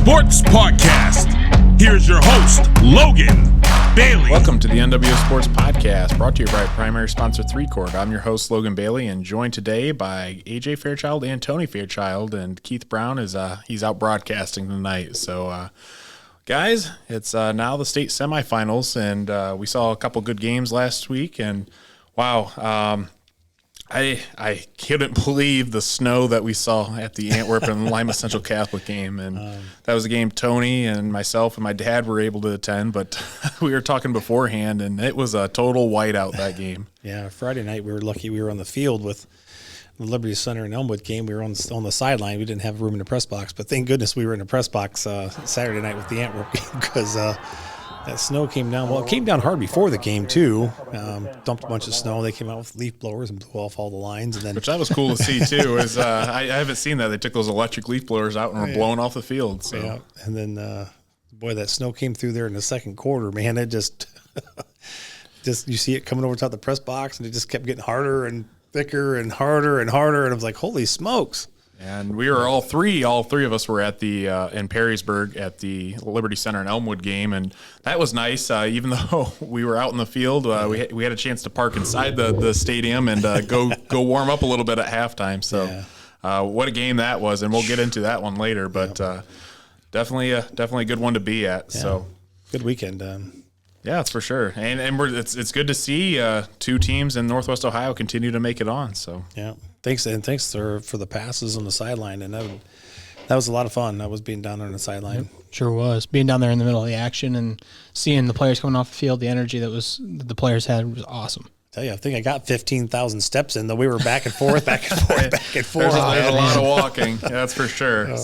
Sports Podcast. Here's your host, Logan Bailey. Welcome to the NWO Sports Podcast, brought to you by primary sponsor 3Court. I'm your host, Logan Bailey, and joined today by AJ Fairchild and Tony Fairchild, and Keith Brown is he's out broadcasting tonight. So, guys, it's now the state semifinals, and we saw a couple good games last week, and wow, I couldn't believe the snow that we saw at the Antwerp and Lima Central Catholic game, and that was a game Tony and myself and my dad were able to attend, but we were talking beforehand, and it was a total whiteout that game. Yeah, Friday night we were lucky we were on the field with the Liberty Center and Elmwood game. We were on the sideline. We didn't have room in the press box, but thank goodness we were in the press box Saturday night with the Antwerp game because that snow came down. Well, it came down hard before the game, too. Dumped a bunch of snow. They came out with leaf blowers and blew off all the lines. And then, which that was cool to see, too. I haven't seen that. They took those electric leaf blowers out and were blowing off the field. So. Yeah. And then, boy, that snow came through there in the second quarter, man. It just you see it coming over top the press box, and it just kept getting harder and thicker and harder and harder. And I was like, holy smokes. And we were all three of us were at the in Perrysburg at the Liberty Center and Elmwood game, and that was nice. Even though we were out in the field, we had a chance to park inside the stadium and go warm up a little bit at halftime. So, what a game that was, and we'll get into that one later. But definitely a good one to be at. Yeah. So, good weekend. Yeah, that's for sure, and it's good to see two teams in Northwest Ohio continue to make it on. So yeah, thanks for the passes on the sideline, and that was a lot of fun. That was being down there on the sideline. Sure was being down there in the middle of the action and seeing the players coming off the field. The energy that the players had was awesome. Tell you, I think I got 15,000 steps in. Though we were back and forth, back and forth, back and forth. There's a lot of walking. That's for sure.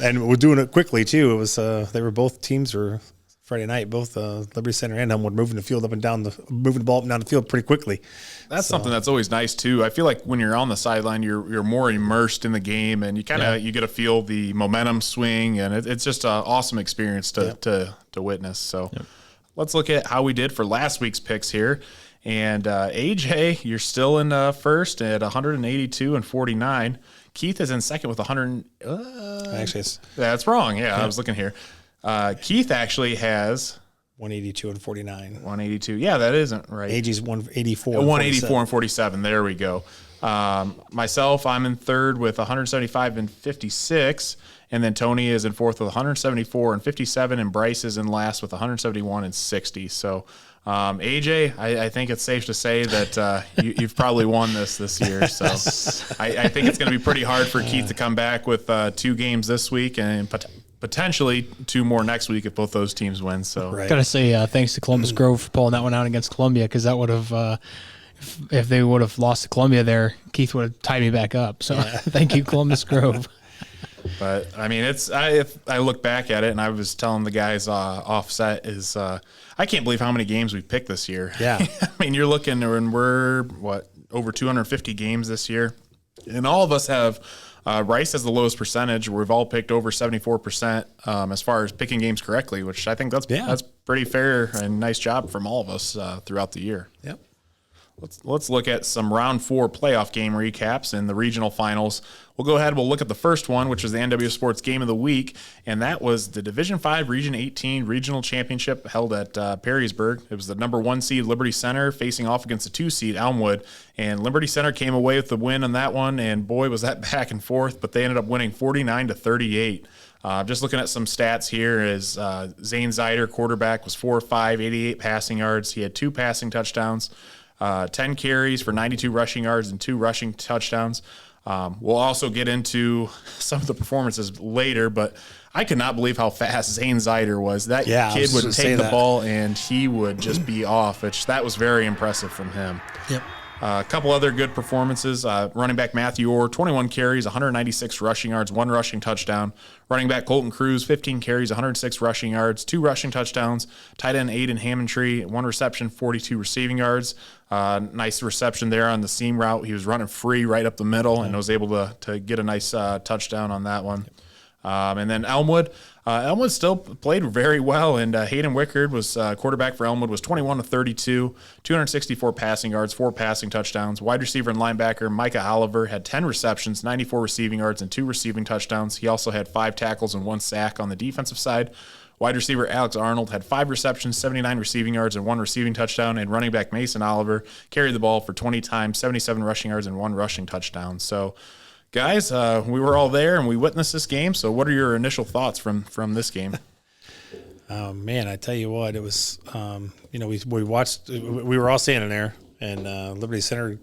And we're doing it quickly too. It was they were both teams were. Friday night, both Liberty Center and Elmwood moving the field up and down, moving the ball up and down the field pretty quickly. That's something that's always nice too. I feel like when you're on the sideline, you're more immersed in the game, and you get to feel the momentum swing, and it's just an awesome experience to witness. So let's look at how we did for last week's picks here. And AJ, you're still in first at 182 and 49. Keith is in second with 100. Actually, that's wrong. Yeah, I was looking here. Keith actually has 182 and 49. 182. Yeah, that isn't right. AG's 184. 184 and 47. There we go. Myself, I'm in third with 175 and 56. And then Tony is in fourth with 174 and 57. And Bryce is in last with 171 and 60. So, AJ, I think it's safe to say that you've probably won this year. So I think it's going to be pretty hard for Keith to come back with 2 games this week and potentially 2 more next week if both those teams win. So, Got to say thanks to Columbus Grove for pulling that one out against Columbia, because that would have, if they would have lost to Columbia there, Keith would have tied me back up. So thank you, Columbus Grove. But I mean, if I look back at it, and I was telling the guys offset is I can't believe how many games we've picked this year. Yeah, I mean, you're looking, and we're over 250 games this year, and all of us have. Rice has the lowest percentage. We've all picked over 74% as far as picking games correctly, which I think that's pretty fair and nice job from all of us throughout the year. Yep. Let's look at some round 4 playoff game recaps in the regional finals. We'll go ahead and we'll look at the first one, which was the NWO Sports Game of the Week, and that was the Division 5 Region 18 Regional Championship held at Perrysburg. It was the number 1 seed Liberty Center facing off against the 2 seed Elmwood, and Liberty Center came away with the win on that one, and boy, was that back and forth, but they ended up winning 49-38. Just looking at some stats here is Zane Zeider, quarterback, was 4-5, 88 passing yards. He had 2 passing touchdowns. 10 carries for 92 rushing yards and 2 rushing touchdowns. We'll also get into some of the performances later, but I could not believe how fast Zane Zeider was. That kid would take the ball and he would just be off, which that was very impressive from him. Yep. A couple other good performances. Running back Matthew Orr, 21 carries, 196 rushing yards, 1 rushing touchdown. Running back Colton Cruz, 15 carries, 106 rushing yards, 2 rushing touchdowns. Tight end Aiden Hammondtree, 1 reception, 42 receiving yards. Nice reception there on the seam route. He was running free right up the middle and was able to get a nice touchdown on that one. And then Elmwood, Elmwood still played very well, and Hayden Wickard was quarterback for Elmwood, was 21 of 32, 264 passing yards, 4 passing touchdowns. Wide receiver and linebacker Micah Oliver had 10 receptions, 94 receiving yards, and 2 receiving touchdowns. He also had 5 tackles and 1 sack on the defensive side. Wide receiver Alex Arnold had 5 receptions, 79 receiving yards, and 1 receiving touchdown. And running back Mason Oliver carried the ball for 20 times, 77 rushing yards, and 1 rushing touchdown. So, guys, we were all there and we witnessed this game. So what are your initial thoughts from this game? Man, I tell you what, it was, we watched, we were all standing there, and Liberty Center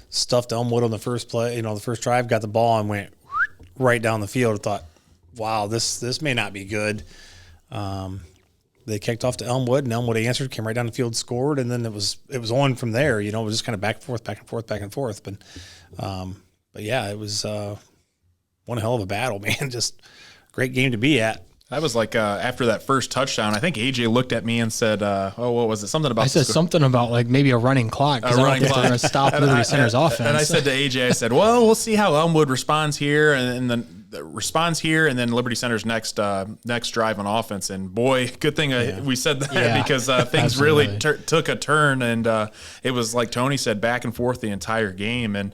stuffed Elmwood on the first play, the first drive, got the ball and went right down the field. I thought, wow, this may not be good. They kicked off to Elmwood, and Elmwood answered, came right down the field, scored, and then it was on from there. It was just kind of back and forth. But yeah, it was one hell of a battle, man. Just great game to be at. That was like after that first touchdown, I think AJ looked at me and said, what was it? Something about I said something about like maybe a running clock because I don't think they're going to stop Liberty Center's offense. And I said to AJ, I said, well, we'll see how Elmwood responds here and then Liberty Center's next drive on offense. And boy, good thing we said that because things really took a turn. And it was like Tony said, back and forth the entire game. And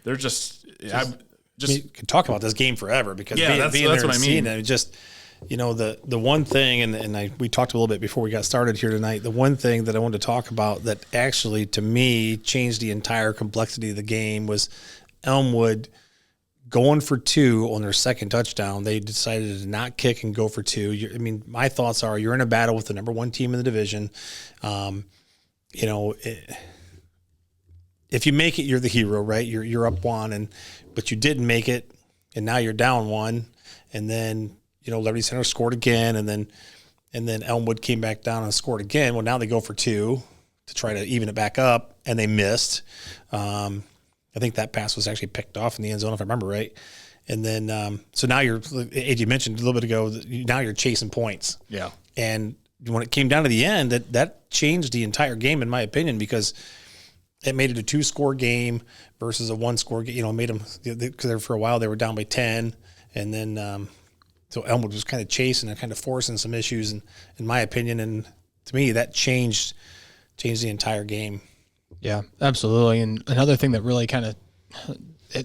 they're just we could talk about this game forever because being that's there what and I mean. seeing it, just the one thing, and we talked a little bit before we got started here tonight. The one thing that I wanted to talk about that actually to me changed the entire complexity of the game was Elmwood going for 2 on their second touchdown. They decided to not kick and go for 2. My thoughts are you're in a battle with the number 1 team in the division. If you make it, you're the hero, right? You're up 1, but you didn't make it, and now you're down 1, and then Liberty Center scored again, and then Elmwood came back down and scored again. Well, now they go for 2 to try to even it back up, and they missed. I think that pass was actually picked off in the end zone, if I remember right. And then so now as you mentioned a little bit ago, now you're chasing points. Yeah. And when it came down to the end, that changed the entire game, in my opinion, because it made it a 2-score game versus a 1-score game. Made them, because for a while they were down by 10, and then so Elmwood was kind of chasing and kind of forcing some issues, in my opinion, and to me that changed the entire game. Yeah, absolutely. And another thing that really kind of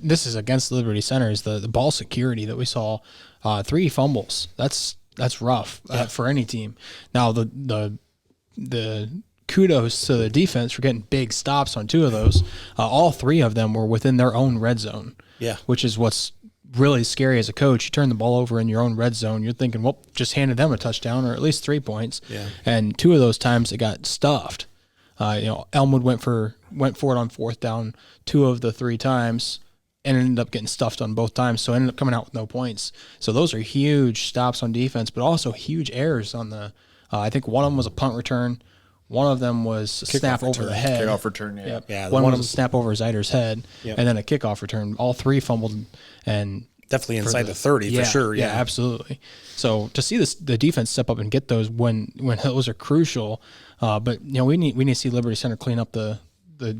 this is against Liberty Center is the ball security that we saw. 3 fumbles. That's rough for any team. Now the kudos to the defense for getting big stops on 2 of those. All 3 of them were within their own red zone. Yeah, which is what's really scary as a coach. You turn the ball over in your own red zone, you're thinking, well, just handed them a touchdown or at least 3 points. Yeah, and 2 of those times it got stuffed. Elmwood went for it on 4th down 2 of the 3 times and ended up getting stuffed on both times, so ended up coming out with no points. So those are huge stops on defense, but also huge errors on the I think one of them was a punt return. One of them was a snap over the head. Kickoff return, yeah. Yep. Yeah, one was a snap over Zyder's head, and then a kickoff return. All 3 fumbled, and definitely inside the 30 for sure. Yeah, absolutely. So to see the defense step up and get those when those are crucial, but we need to see Liberty Center clean up the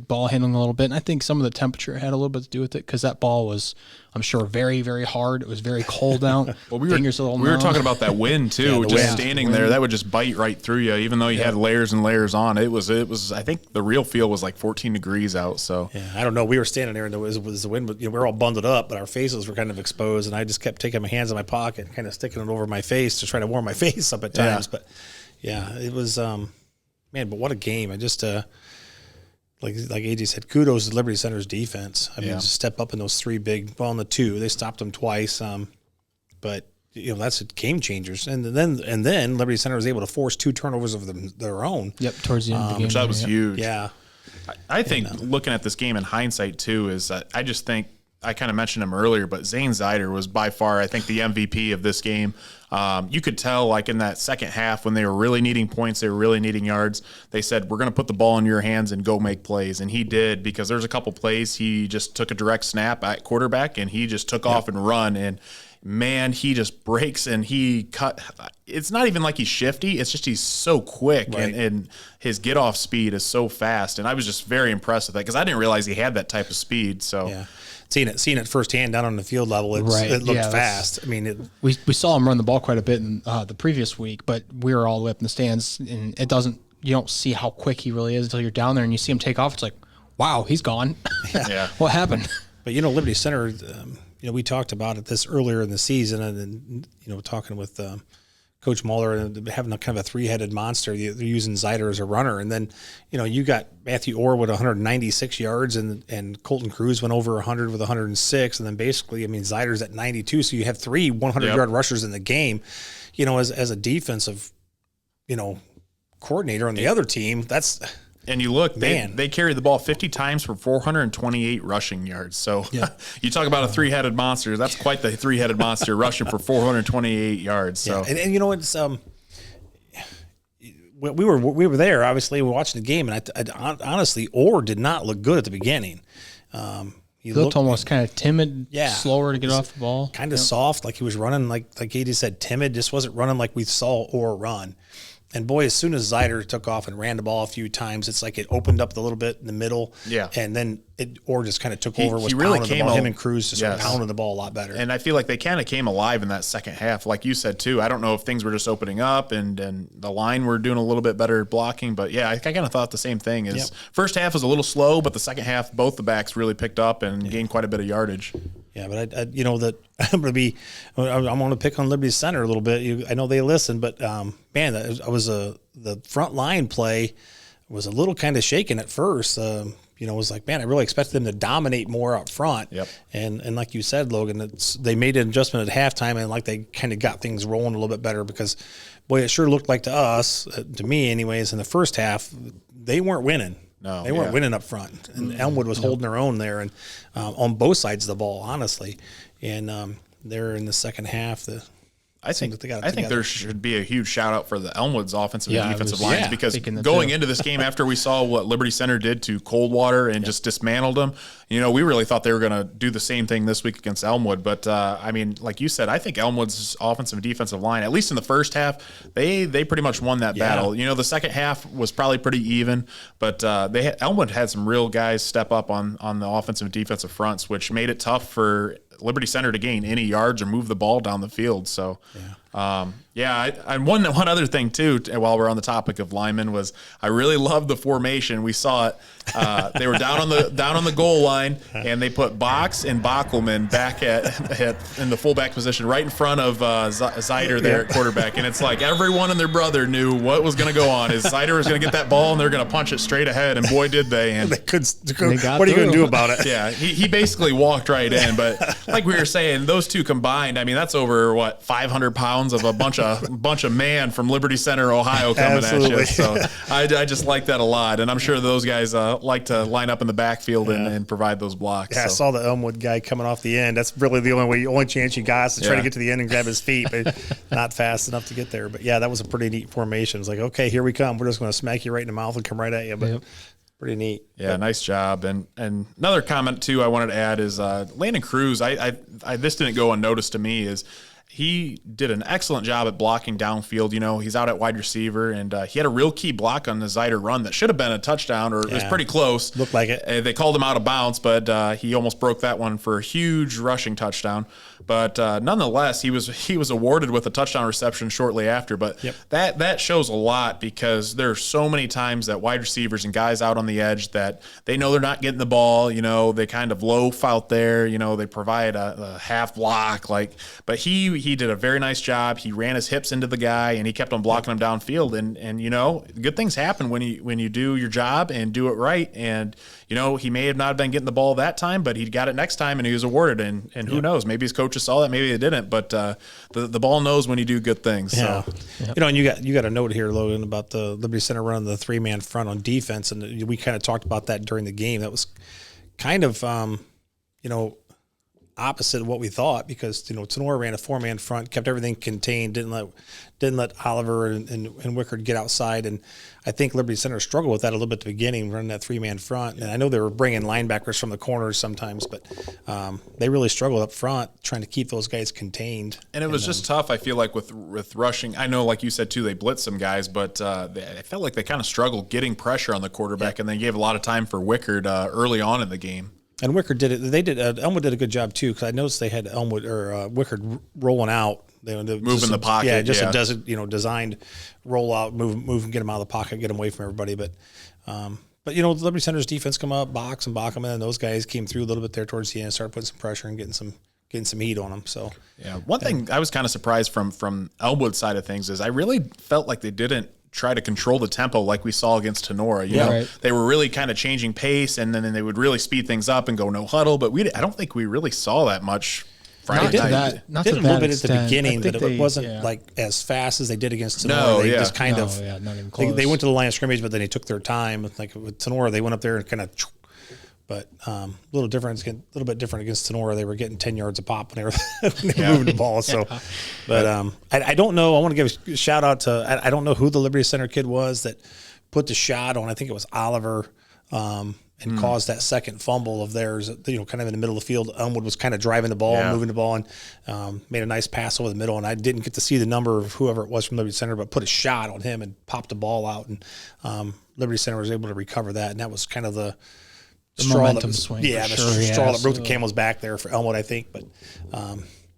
ball handling a little bit, and I think some of the temperature had a little bit to do with it because that ball was, I'm sure, very, very hard. It was very cold out. Well, we were talking about that wind too. Standing there, that would just bite right through you, even though you had layers and layers on. It was. I think the real feel was like 14 degrees out. So I don't know. We were standing there, and it was the wind. But we were all bundled up, but our faces were kind of exposed, and I just kept taking my hands in my pocket, and kind of sticking it over my face to try to warm my face up at times. But it was man. But what a game! I just. Like AJ said, kudos to Liberty Center's defense. I mean, just step up in those 3 big. Well, in the 2, they stopped them twice. But that's game changers. And then Liberty Center was able to force 2 turnovers of their own. Yep, towards the end of the game. Which that was huge. Yeah, I think looking at this game in hindsight too is I just think I kind of mentioned him earlier, but Zane Zyder was by far, I think, the MVP of this game. You could tell, like in that second half, when they were really needing points, they were really needing yards. They said, "We're going to put the ball in your hands and go make plays," and he did, because there's a couple plays he just took a direct snap at quarterback and he just took off and run, and man, he just breaks and he cut. It's not even like he's shifty; it's just he's so quick, and his get off speed is so fast. And I was just very impressed with that because I didn't realize he had that type of speed. So. Yeah. seeing it firsthand down on the field level, it looked fast. I mean, we saw him run the ball quite a bit in the previous week, but we were all the way up in the stands, and you don't see how quick he really is until you're down there and you see him take off. It's like, wow, he's gone. Yeah. What happened? But, Liberty Center, we talked about it this earlier in the season, and talking with Coach Muller and having a kind of a three-headed monster. They're using Zider as a runner. And then, you got Matthew Orr with 196 yards and Colton Cruz went over 100 with 106. And then basically, Zider's at 92. So you have three 100-yard rushers in the game. As a defensive, coordinator on the other team, that's – and you look, they carried the ball 50 times for 428 rushing yards. So you talk about a three-headed monster. That's quite the three-headed monster rushing for 428 yards. So and it's we were there, obviously, we were watching the game, and I honestly, Orr did not look good at the beginning. He looked almost kind of timid, slower to get off the ball. Kind of soft, like he was running, like Katie said, timid, just wasn't running like we saw Orr run. And boy, as soon as Zider took off and ran the ball a few times, it's like it opened up a little bit in the middle. Yeah. And then Orr just kind of took over. He really came him and Cruz just pounding the ball a lot better. And I feel like they kind of came alive in that second half, like you said too. I don't know if things were just opening up and the line were doing a little bit better blocking, but I kind of thought the same thing. First half was a little slow, but the second half, both the backs really picked up and gained quite a bit of yardage. Yeah, but I'm going to pick on Liberty Center a little bit. I know they listen, but the front line play was a little kind of shaken at first. It was like, man, I really expected them to dominate more up front. Yep. And like you said, Logan, they made an adjustment at halftime, and like they kind of got things rolling a little bit better because, boy, it sure looked like to us, to me anyways, in the first half, they weren't winning. No, they weren't winning up front, and Elmwood was holding their own there, and on both sides of the ball, honestly. And they're in the second half. I think there should be a huge shout out for the Elmwood's offensive and defensive lines because going into this game, after we saw what Liberty Center did to Coldwater and just dismantled them, we really thought they were going to do the same thing this week against Elmwood. But like you said, I think Elmwood's offensive and defensive line, at least in the first half, they pretty much won that battle. The second half was probably pretty even, but Elmwood had some real guys step up on the offensive and defensive fronts, which made it tough for Liberty Center to gain any yards or move the ball down the field. So, and one other thing too, while we're on the topic of linemen, was I really loved the formation. We saw it. They were down on the goal line, and they put Box and Bockelman back in the fullback position, right in front of Zider there at quarterback. And it's like everyone and their brother knew what was going to go on. Is Zider was going to get that ball, and they're going to punch it straight ahead. And boy, did they! And what are you going to do about it? Yeah, he basically walked right in. But like we were saying, those two combined, that's over 500 pounds of a bunch of man from Liberty Center, Ohio, coming at you. So I just like that a lot, and I'm sure those guys like to line up in the backfield and provide those blocks. Yeah, so. I saw the Elmwood guy coming off the end. That's really the only chance you got is to try to get to the end and grab his feet, but not fast enough to get there. But yeah, that was a pretty neat formation. It's like, okay, here we come. We're just going to smack you right in the mouth and come right at you. But pretty neat. Yeah, nice job. And another comment too I wanted to add is Landon Cruz. I this didn't go unnoticed to me is. He did an excellent job at blocking downfield. He's out at wide receiver, and he had a real key block on the Zider run that should have been a touchdown, or it was pretty close. Looked like it. They called him out of bounds, but he almost broke that one for a huge rushing touchdown. But nonetheless, he was awarded with a touchdown reception shortly after. But that shows a lot because there are so many times that wide receivers and guys out on the edge that they know they're not getting the ball. They kind of loaf out there. They provide a half block, but he did a very nice job. He ran his hips into the guy, and he kept on blocking him downfield. And good things happen when you do your job and do it right. And he may have not been getting the ball that time, but he got it next time, and he was awarded. And who knows? Maybe his coaches saw that, maybe they didn't. But the ball knows when you do good things. So. Yeah. And you got a note here, Logan, about the Liberty Center running the 3-man front on defense, and we kind of talked about that during the game. That was kind of opposite of what we thought because Tenora ran a 4-man front, kept everything contained, didn't let Oliver and Wickard get outside, and I think Liberty Center struggled with that a little bit at the beginning, running that 3-man front. And I know they were bringing linebackers from the corners sometimes, but they really struggled up front trying to keep those guys contained. And it was just tough, I feel like, with rushing. I know, like you said, too, they blitzed some guys, but I felt like they kind of struggled getting pressure on the quarterback, and they gave a lot of time for Wickard early on in the game. And Wickard did it. They did. Elmwood did a good job too, because I noticed they had Elmwood or Wickard rolling out. Moving the pocket. Yeah, just a designed rollout, move, get them out of the pocket, get them away from everybody. But Liberty Center's defense come up, box them, and those guys came through a little bit there towards the end, started putting some pressure and getting some heat on them. So one thing I was kind of surprised from Elmwood's side of things is I really felt like they didn't try to control the tempo like we saw against Tenora. You know, right. They were really kind of changing pace, and then they would really speed things up and go no huddle. But I don't think we really saw that much. Friday night. Not did a little bit at the beginning, but it wasn't like as fast as they did against Tenora. They just kind of not even close. They went to the line of scrimmage, but then they took their time. Like with Tenora, they went up there and kind of. But a little bit different against Tenora. They were getting 10 yards a pop when they were moving the ball. So, but I don't know. I want to give a shout out to I don't know who the Liberty Center kid was that put the shot on. I think it was Oliver. And caused that second fumble of theirs, kind of in the middle of the field. Elmwood was kind of driving the ball, moving the ball, and made a nice pass over the middle. And I didn't get to see the number of whoever it was from Liberty Center, but put a shot on him and popped the ball out. And Liberty Center was able to recover that. And that was kind of the straw that swing. Yeah, straw that broke the camel's back there for Elmwood, I think. But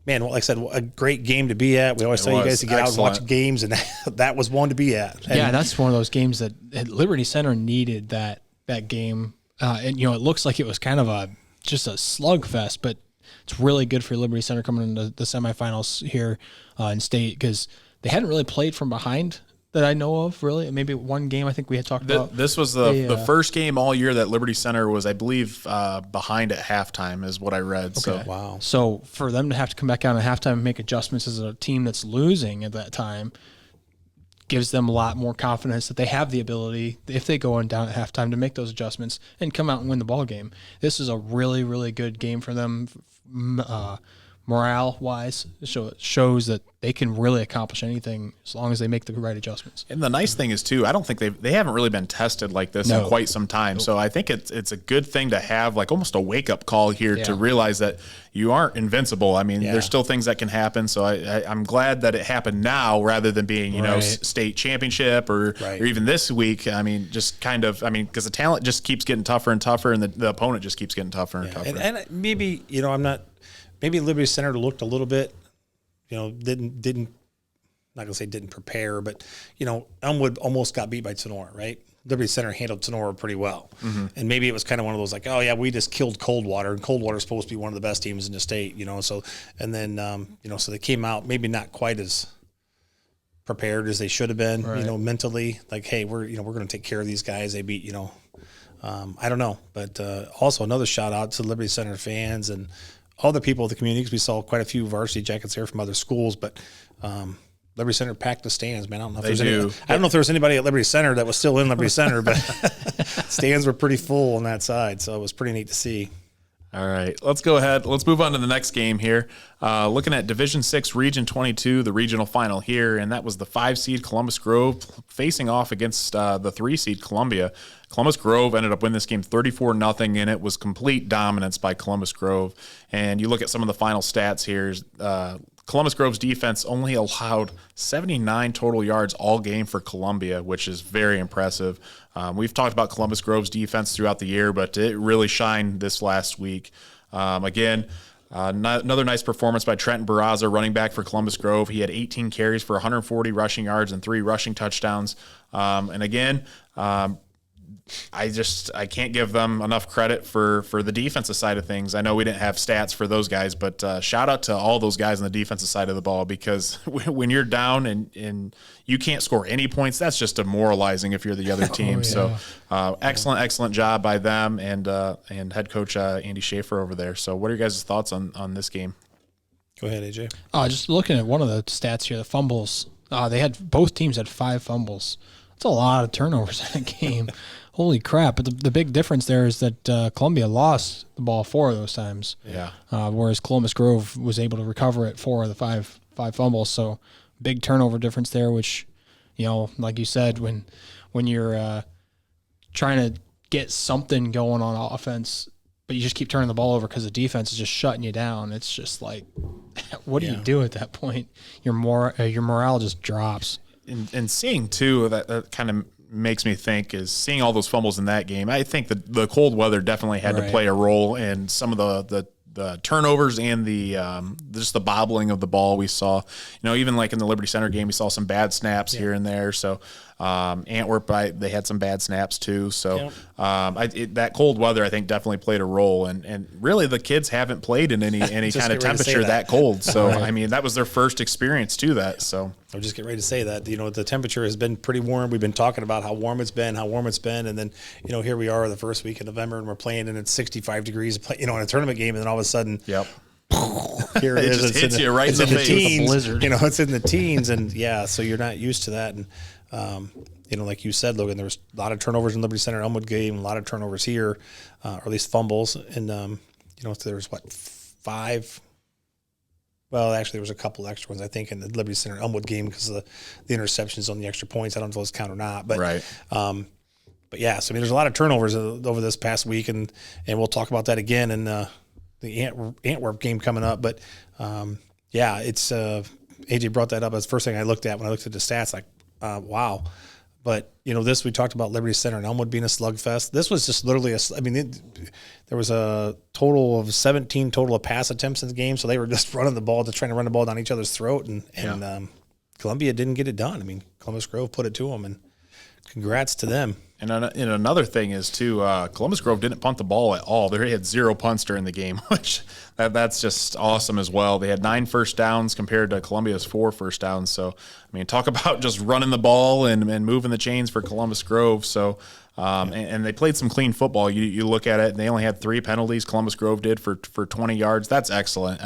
man, like I said, a great game to be at. We always tell you guys to get out and watch games, and that was one to be at. And that's one of those games that Liberty Center needed that game. And it looks like it was kind of just a slugfest, but it's really good for Liberty Center coming into the semifinals here in state, because they hadn't really played from behind that I know of. Really, maybe one game I think we had talked about. This was the first game all year that Liberty Center was, I believe, behind at halftime, is what I read. Okay. So wow. So for them to have to come back out at halftime and make adjustments as a team that's losing at that time gives them a lot more confidence that they have the ability, if they go on down at halftime, to make those adjustments and come out and win the ball game. This is a really, really good game for them, morale-wise. It shows that they can really accomplish anything as long as they make the right adjustments. And the nice thing is, too, I don't think they haven't really been tested like this in quite some time. So I think it's a good thing to have, like almost a wake-up call here to realize that you aren't invincible. I mean, there's still things that can happen. So I'm glad that it happened now rather than being, state championship or even this week. I mean, just kind of, because the talent just keeps getting tougher and tougher, and the opponent just keeps getting tougher and tougher. And maybe, maybe Liberty Center looked a little bit, didn't not gonna say didn't prepare, but Elmwood almost got beat by Tenora, right? Liberty Center handled Tenora pretty well, and maybe it was kind of one of those like, oh yeah, we just killed Coldwater, and Coldwater's supposed to be one of the best teams in the state, So and then so they came out maybe not quite as prepared as they should have been, mentally. Like, hey, we're going to take care of these guys. They beat, I don't know, but also another shout out to Liberty Center fans and all the people of the community, because we saw quite a few varsity jackets here from other schools, but Liberty Center packed the stands, man. I don't know if there was anybody at Liberty Center that was still in Liberty Center, but stands were pretty full on that side, so it was pretty neat to see. All right, let's go ahead. Let's move on to the next game here. Looking at Division 6 Region 22, the regional final here, and that was the 5-seed Columbus Grove facing off against the 3-seed Columbia. Columbus Grove ended up winning this game 34-0, and it was complete dominance by Columbus Grove. And you look at some of the final stats here. Columbus Grove's defense only allowed 79 total yards all game for Columbia, which is very impressive. We've talked about Columbus Grove's defense throughout the year, but it really shined this last week. Again, another nice performance by Trenton Barraza, running back for Columbus Grove. He had 18 carries for 140 rushing yards and 3 rushing touchdowns. And again, I can't give them enough credit for the defensive side of things. I know we didn't have stats for those guys, but shout out to all those guys on the defensive side of the ball, because when you're down and you can't score any points, that's just demoralizing if you're the other team. So excellent job by them and head coach Andy Schafer over there. So what are your guys' thoughts on this game? Go ahead, AJ. Just looking at one of the stats here, the fumbles. Both teams had 5 fumbles. That's a lot of turnovers in a game. Holy crap. But the big difference there is that Columbia lost the ball 4 of those times. Yeah. Whereas Columbus Grove was able to recover it 4 of the 5 fumbles. So big turnover difference there, which, like you said, when you're trying to get something going on offense, but you just keep turning the ball over because the defense is just shutting you down, it's just like, what do you do at that point? Your morale just drops. And seeing, too, that kind of makes me think is seeing all those fumbles in that game. I think the cold weather definitely had to play a role in some of the turnovers and the just the bobbling of the ball we saw. Even like in the Liberty Center game, we saw some bad snaps here and there. So Antwerp, they had some bad snaps too. So that cold weather, I think, definitely played a role. And really, the kids haven't played in any kind of temperature that cold. So I mean, that was their first experience to that. So I was just getting ready to say that. The temperature has been pretty warm. We've been talking about how warm it's been, and then here we are the first week of November, and we're playing, and it's 65 degrees. In a tournament game, and then all of a sudden, here it is. Just hits you right in the face. Teens. Blizzard. It's in the teens, and so you're not used to that. And like you said, Logan, there was a lot of turnovers in Liberty Center Elmwood game, a lot of turnovers here, or at least fumbles. And there was 5. Well, actually, there was a couple extra ones, I think, in the Liberty Center Elmwood game because of the interceptions on the extra points. I don't know if those count or not, but but yeah. So there's a lot of turnovers over this past week, and we'll talk about that again in the Antwerp game coming up. But it's AJ brought that up as the first thing I looked at when I looked at the stats. Like, wow. But we talked about Liberty Center and Elmwood being a slugfest. This was just literally there was a total of 17 total of pass attempts in the game, so they were just trying to run the ball down each other's throat, and Columbia didn't get it done. Columbus Grove put it to them, and congrats to them. And another thing is, too, Columbus Grove didn't punt the ball at all. They had 0 punts during the game, which that's just awesome as well. They had 9 first downs compared to Columbia's 4 first downs. So, talk about just running the ball and moving the chains for Columbus Grove. So, and they played some clean football. You look at it, and they only had 3 penalties. Columbus Grove did for 20 yards. That's excellent.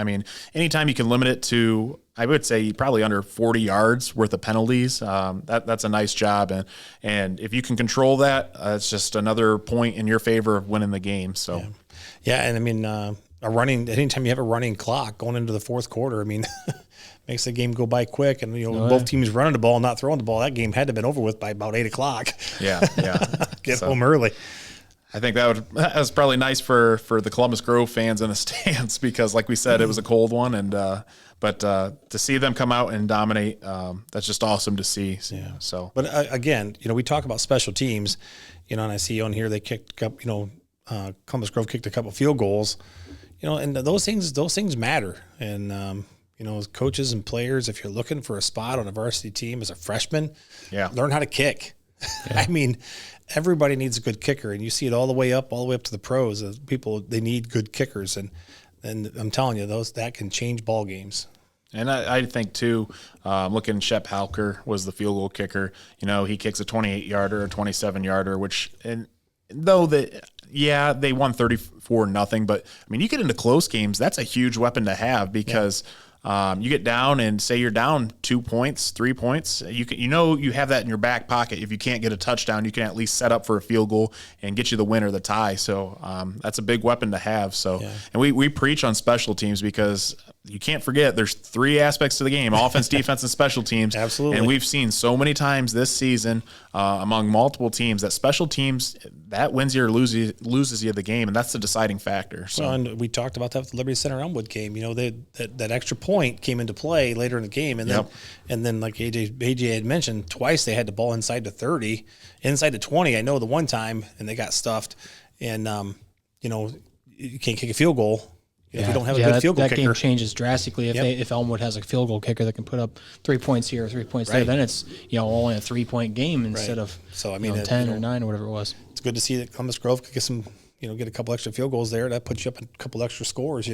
Anytime you can limit it to, I would say, probably under 40 yards worth of penalties, that's a nice job. And if you can control that, it's just another point in your favor of winning the game. So, anytime you have a running clock going into the fourth quarter, makes the game go by quick. And both teams running the ball, not throwing the ball. That game had to have been over with by about 8 o'clock. Yeah. Get home early. I think that was probably nice for the Columbus Grove fans in the stands because, like we said, it was a cold one, and but to see them come out and dominate, that's just awesome to see. Yeah. So, but again, we talk about special teams, and I see on here they kicked up, Columbus Grove kicked a couple field goals, and those things matter. And as coaches and players, if you're looking for a spot on a varsity team as a freshman, learn how to kick. Yeah. Everybody needs a good kicker, and you see it all the way up to the pros. People, they need good kickers, and I'm telling you, that can change ball games. And I think too, looking, Shep Halker was the field goal kicker. He kicks a 28-yarder, a 27-yarder, which, and though they won 34-0, but you get into close games, that's a huge weapon to have because. Yeah. You get down and say you're down 2 points, 3 points. You have that in your back pocket. If you can't get a touchdown, you can at least set up for a field goal and get you the win or the tie. So that's a big weapon to have. So, and we preach on special teams because you can't forget there's 3 aspects to the game: offense, defense, and special teams. Absolutely. And we've seen so many times this season among multiple teams that special teams that wins you or loses you the game, and that's the deciding factor. So. Well, and we talked about that with the Liberty Center Elmwood game. That extra point came into play later in the game, and then like AJ had mentioned, twice they had the ball inside the 30, inside the 20. I know the one time, and they got stuffed, and you can't kick a field goal. If you don't have a good field goal kicker. That game changes drastically. If Elmwood has a field goal kicker that can put up 3 points here, 3 points there, then it's only a 3-point game instead of 10 or 9 or whatever it was. It's good to see that Columbus Grove could get some, get a couple extra field goals there. That puts you up a couple extra scores.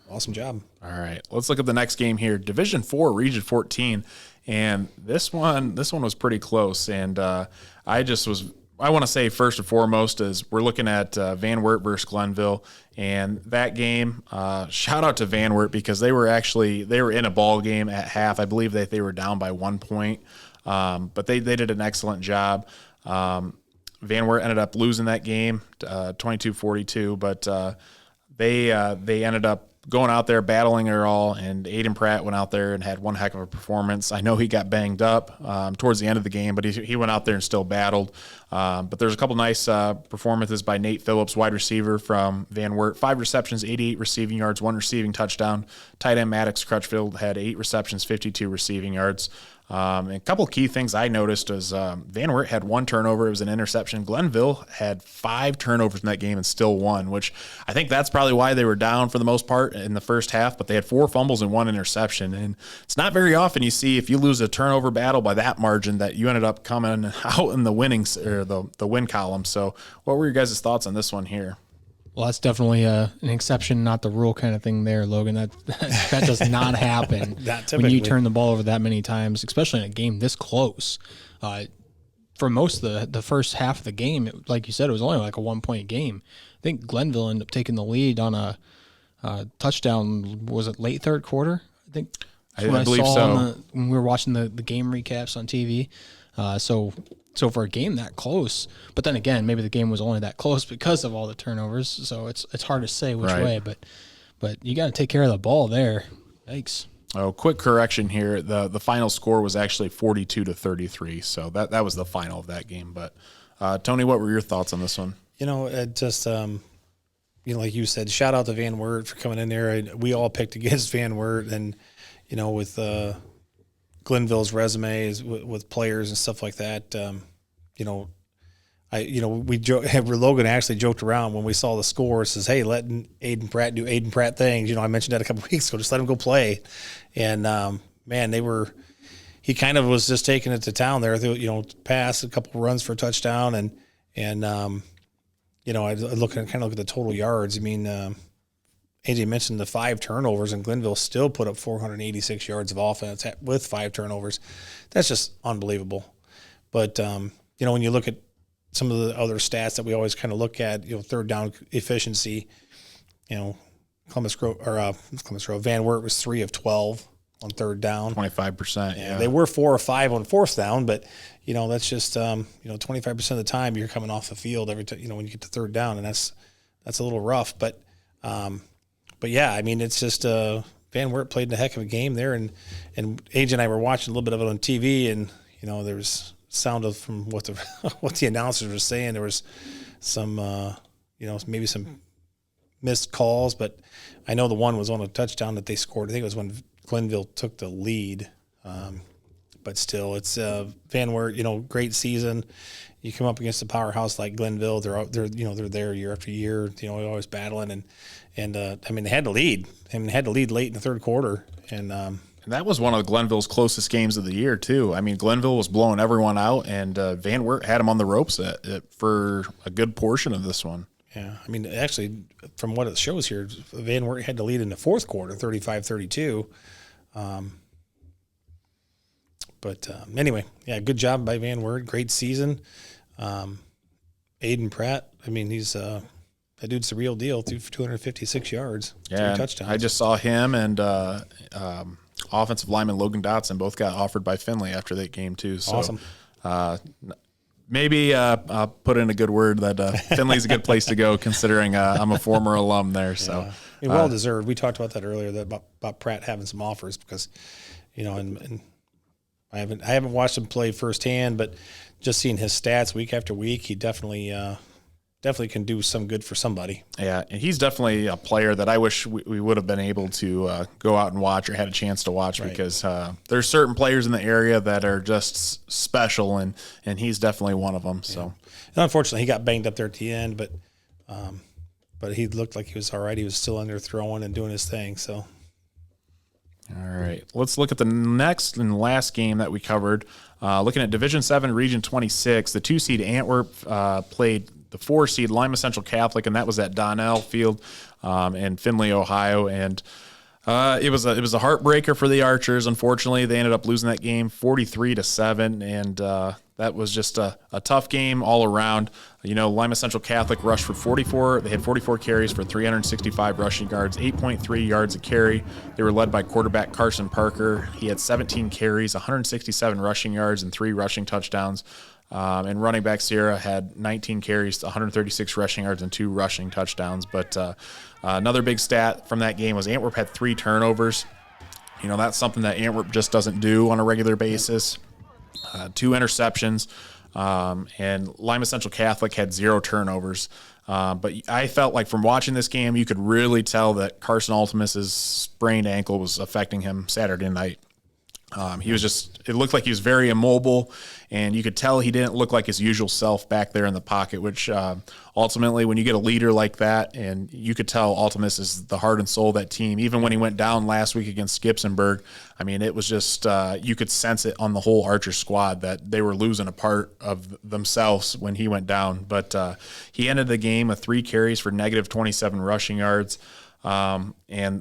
Awesome job. All right, let's look at the next game here. Division 4, Region 14, and this one was pretty close. And I want to say first and foremost is we're looking at Van Wert versus Glenville, and that game. Shout out to Van Wert because they were in a ball game at half. I believe that they were down by 1 point, but they did an excellent job. Van Wert ended up losing that game 22-42, but they ended up going out there battling it all, and Aiden Pratt went out there and had one heck of a performance. I know he got banged up towards the end of the game, but he went out there and still battled. But there's a couple nice performances by Nate Phillips, wide receiver from Van Wert. 5 receptions, 88 receiving yards, 1 receiving touchdown. Tight end Maddox Crutchfield had 8 receptions, 52 receiving yards. A couple key things I noticed was Van Wert had 1 turnover. It was an interception. Glenville had 5 turnovers in that game and still won, which I think that's probably why they were down for the most part in the first half, but they had 4 fumbles and 1 interception. And it's not very often you see if you lose a turnover battle by that margin that you ended up coming out in the winnings or the win column. So what were your guys' thoughts on this one here? Well, that's definitely an exception, not the rule kind of thing there, Logan. That does not happen when you turn the ball over that many times, especially in a game this close. For most of the first half of the game, like you said, it was only like a 1-point game. I think Glenville ended up taking the lead on a touchdown. Was it late third quarter? I believe so. When we were watching the game recaps on TV. So for a game that close, but then again, maybe the game was only that close because of all the turnovers. So it's hard to say which way, but you got to take care of the ball there. Yikes. Oh, quick correction here. The final score was actually 42-33. So that was the final of that game. But Tony, what were your thoughts on this one? Just like you said, shout out to Van Wert for coming in there. We all picked against Van Wert, and with Glenville's resumes with players and stuff like that. Logan actually joked around when we saw the score. Says, "Hey, letting Aiden Pratt do Aiden Pratt things." I mentioned that a couple of weeks ago. Just let him go play, and man, he kind of was just taking it to town there. Pass a couple runs for a touchdown, and I look at the total yards. I mean, AJ mentioned the 5 turnovers, and Glenville still put up 486 yards of offense with 5 turnovers. That's just unbelievable. But, when you look at some of the other stats that we always kind of look at, third down efficiency, Van Wert was 3 of 12 on third down. 25%, yeah. They were 4 or 5 on fourth down, but, that's just, 25% of the time you're coming off the field every time, when you get to third down, and that's a little rough. But yeah, I mean, it's just Van Wert played a heck of a game there, and AJ and I were watching a little bit of it on TV, and there was sound from what the announcers were saying. There was some maybe some missed calls, but I know the one was on a touchdown that they scored. I think it was when Glenville took the lead. But still, it's Van Wert. Great season. You come up against a powerhouse like Glenville. They're there year after year. Always battling, and they had to lead. They had to lead late in the third quarter, and that was one of Glenville's closest games of the year too. I mean, Glenville was blowing everyone out, and Van Wert had him on the ropes for a good portion of this one. Yeah, I mean, actually, from what it shows here, Van Wert had to lead in the fourth quarter, 35-32. But anyway, yeah, good job by Van Wert. Great season. Aiden Pratt, I mean, he's that dude's the real deal. Threw for 256 yards, 3 touchdowns. I just saw him and offensive lineman Logan Dotson both got offered by Finley after that game too. So, awesome. Maybe put in a good word that Finley's a good place to go, considering I'm a former alum there. So, well deserved. We talked about that earlier about Pratt having some offers because, and I haven't watched him play firsthand, but just seeing his stats week after week, he definitely can do some good for somebody. Yeah, and he's definitely a player that I wish we would have been able to go out and watch or had a chance to watch, right? Because there's certain players in the area that are just special, and he's definitely one of them. So, and unfortunately, he got banged up there at the end, but he looked like he was all right. He was still in there throwing and doing his thing. So. All right, let's look at the next and last game that we covered. Looking at Division 7, Region 26, the 2-seed Antwerp played the 4-seed Lima Central Catholic, and that was at Donnell Field in Findlay, Ohio. And it was a heartbreaker for the Archers. Unfortunately, they ended up losing that game 43-7, and that was just a tough game all around. Lima Central Catholic rushed for 44. They had 44 carries for 365 rushing yards, 8.3 yards a carry. They were led by quarterback Carson Parker. He had 17 carries, 167 rushing yards, and 3 rushing touchdowns. And running back Sierra had 19 carries, 136 rushing yards, and 2 rushing touchdowns. But another big stat from that game was Antwerp had 3 turnovers. That's something that Antwerp just doesn't do on a regular basis. 2 interceptions, and Lima Central Catholic had 0 turnovers. But I felt like from watching this game, you could really tell that Carson Ultimus's sprained ankle was affecting him Saturday night. He was it looked like he was very immobile, and you could tell he didn't look like his usual self back there in the pocket, which ultimately when you get a leader like that, and you could tell Ultimus is the heart and soul of that team. Even when he went down last week against Gibsonburg, I mean, it was just you could sense it on the whole Archer squad that they were losing a part of themselves when he went down. But he ended the game with 3 carries for negative 27 rushing yards. And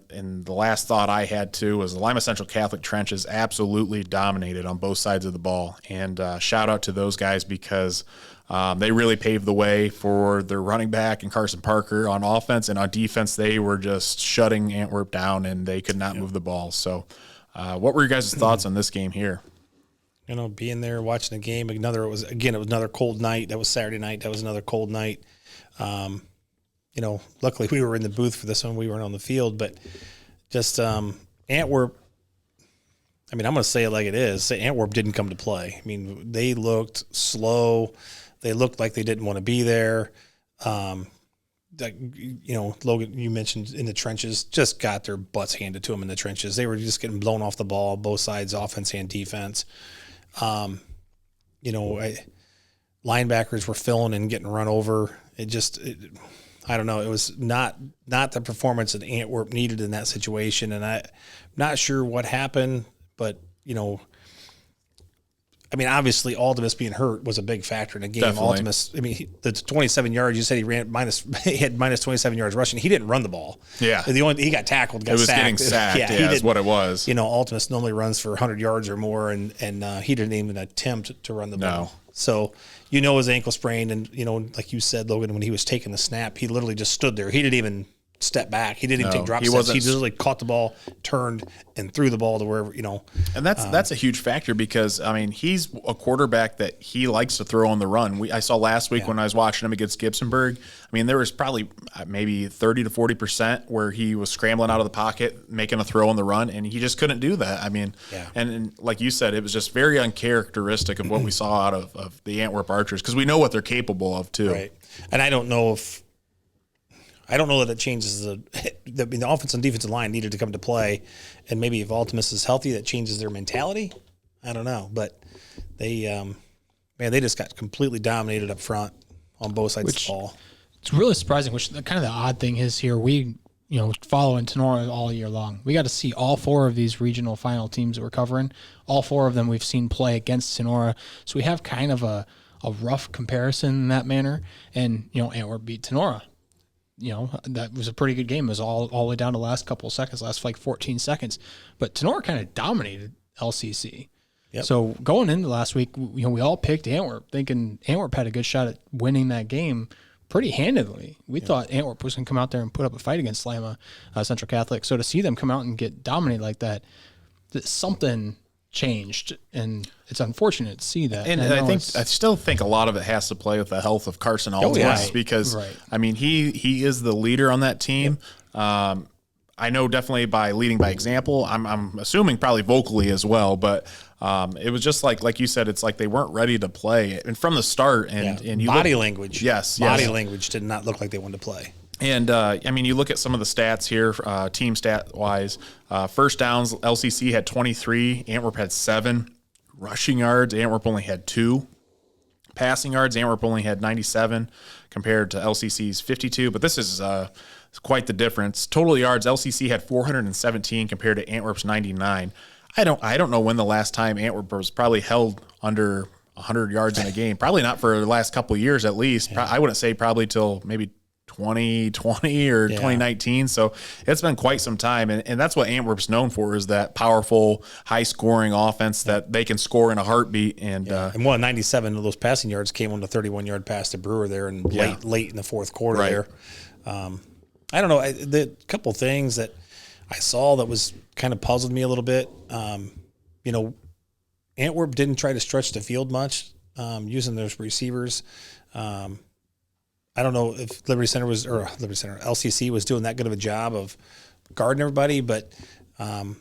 the last thought I had too was the Lima Central Catholic trenches absolutely dominated on both sides of the ball. And shout out to those guys because they really paved the way for their running back and Carson Parker on offense, and on defense they were just shutting Antwerp down and they could not move the ball. So what were your guys' thoughts on this game here? You know, being there, watching the game, it was another cold night. That was Saturday night. That was another cold night. You know, luckily we were in the booth for this one. We weren't on the field, but just Antwerp, I mean, I'm going to say it like it is. Antwerp didn't come to play. I mean, they looked slow. They looked like they didn't want to be there. You know, Logan, you mentioned in the trenches, just got their butts handed to them in the trenches. They were just getting blown off the ball, both sides, offense and defense. You know, linebackers were filling and getting run over. I don't know. It was not the performance that Antwerp needed in that situation, and I'm not sure what happened. But you know, I mean, obviously, Ultimus being hurt was a big factor in the game. Definitely. Ultimus, I mean, the 27 yards. You said he had minus 27 yards rushing. He didn't run the ball. Yeah, he got tackled, got sacked. Getting sacked. Yeah, that's what it was. You know, Ultimus normally runs for 100 yards or more, and he didn't even attempt to run the ball. So, you know, his ankle sprained, and you know, like you said, Logan, when he was taking the snap, he literally just stood there. He didn't even step back. He didn't even take drop steps. He literally caught the ball, turned, and threw the ball to wherever, you know. And that's a huge factor because, I mean, he's a quarterback that he likes to throw on the run. I saw last week when I was watching him against Gibsonburg, I mean, there was probably maybe 30 to 40% where he was scrambling out of the pocket, making a throw on the run, and he just couldn't do that. I mean, and like you said, it was just very uncharacteristic of what we saw out of the Antwerp Archers because we know what they're capable of too. Right. And I don't know that it changes the offense and defensive line needed to come to play, and maybe if Ultimus is healthy, that changes their mentality. I don't know, but they just got completely dominated up front on both sides of the ball. It's really surprising. Which kind of the odd thing is here, we following Tenora all year long. We got to see all 4 of these regional final teams that we're covering. All 4 of them we've seen play against Tenora, so we have kind of a rough comparison in that manner. And Antwerp beat Tenora. That was a pretty good game. It was all the way down to the last couple of seconds, last like 14 seconds. But Tenora kind of dominated LCC. Yep. So going into last week, we all picked Antwerp, thinking Antwerp had a good shot at winning that game pretty handedly. We thought Antwerp was going to come out there and put up a fight against Lima Central Catholic. So to see them come out and get dominated like that, something changed, and it's unfortunate to see that. And I still think a lot of it has to play with the health of Carson Ultimus because I mean he is the leader on that team. Yep. I know definitely by leading by example. I'm assuming probably vocally as well, but it was just like you said, it's like they weren't rety to play and from the start. And body language, body yes. language did not look like they wanted to play. And, I mean, you look at some of the stats here, team stat-wise. First downs, LCC had 23. Antwerp had 7. Rushing yards, Antwerp only had 2. Passing yards, Antwerp only had 97 compared to LCC's 52. But this is quite the difference. Total yards, LCC had 417 compared to Antwerp's 99. I don't know when the last time Antwerp was probably held under 100 yards in a game. Probably not for the last couple of years at least. Yeah. I wouldn't say probably till maybe 2020 or 2019. So it's been quite some time. And that's what Antwerp's known for is that powerful, high-scoring offense that they can score in a heartbeat. And 97 of those passing yards came on the 31-yard pass to Brewer there and late in the fourth quarter there. I don't know. The couple things that I saw that was kind of puzzled me a little bit. Antwerp didn't try to stretch the field much using those receivers. I don't know if LCC was doing that good of a job of guarding everybody, but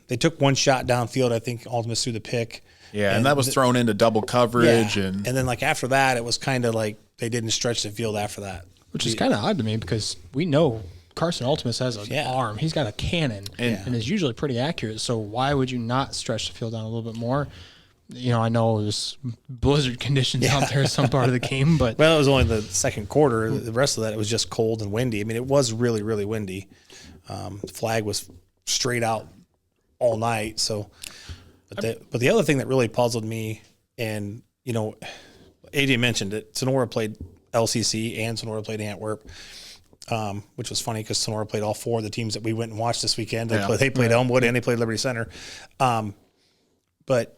they took one shot downfield. I think Ultimus threw the pick. Yeah, and that was thrown into double coverage. And then like after that, it was kind of like they didn't stretch the field after that. Which is kind of odd to me because we know Carson Ultimus has an arm. He's got a cannon and is usually pretty accurate. So why would you not stretch the field down a little bit more? I know there's blizzard conditions out there in some part of the game, but well, it was only the second quarter. The rest of that, it was just cold and windy. I mean, it was really, really windy. The flag was straight out all night. So, but the other thing that really puzzled me, and AJ mentioned it, Sonora played LCC and Sonora played Antwerp, which was funny because Sonora played all four of the teams that we went and watched this weekend. They played Elmwood and they played Liberty Center, but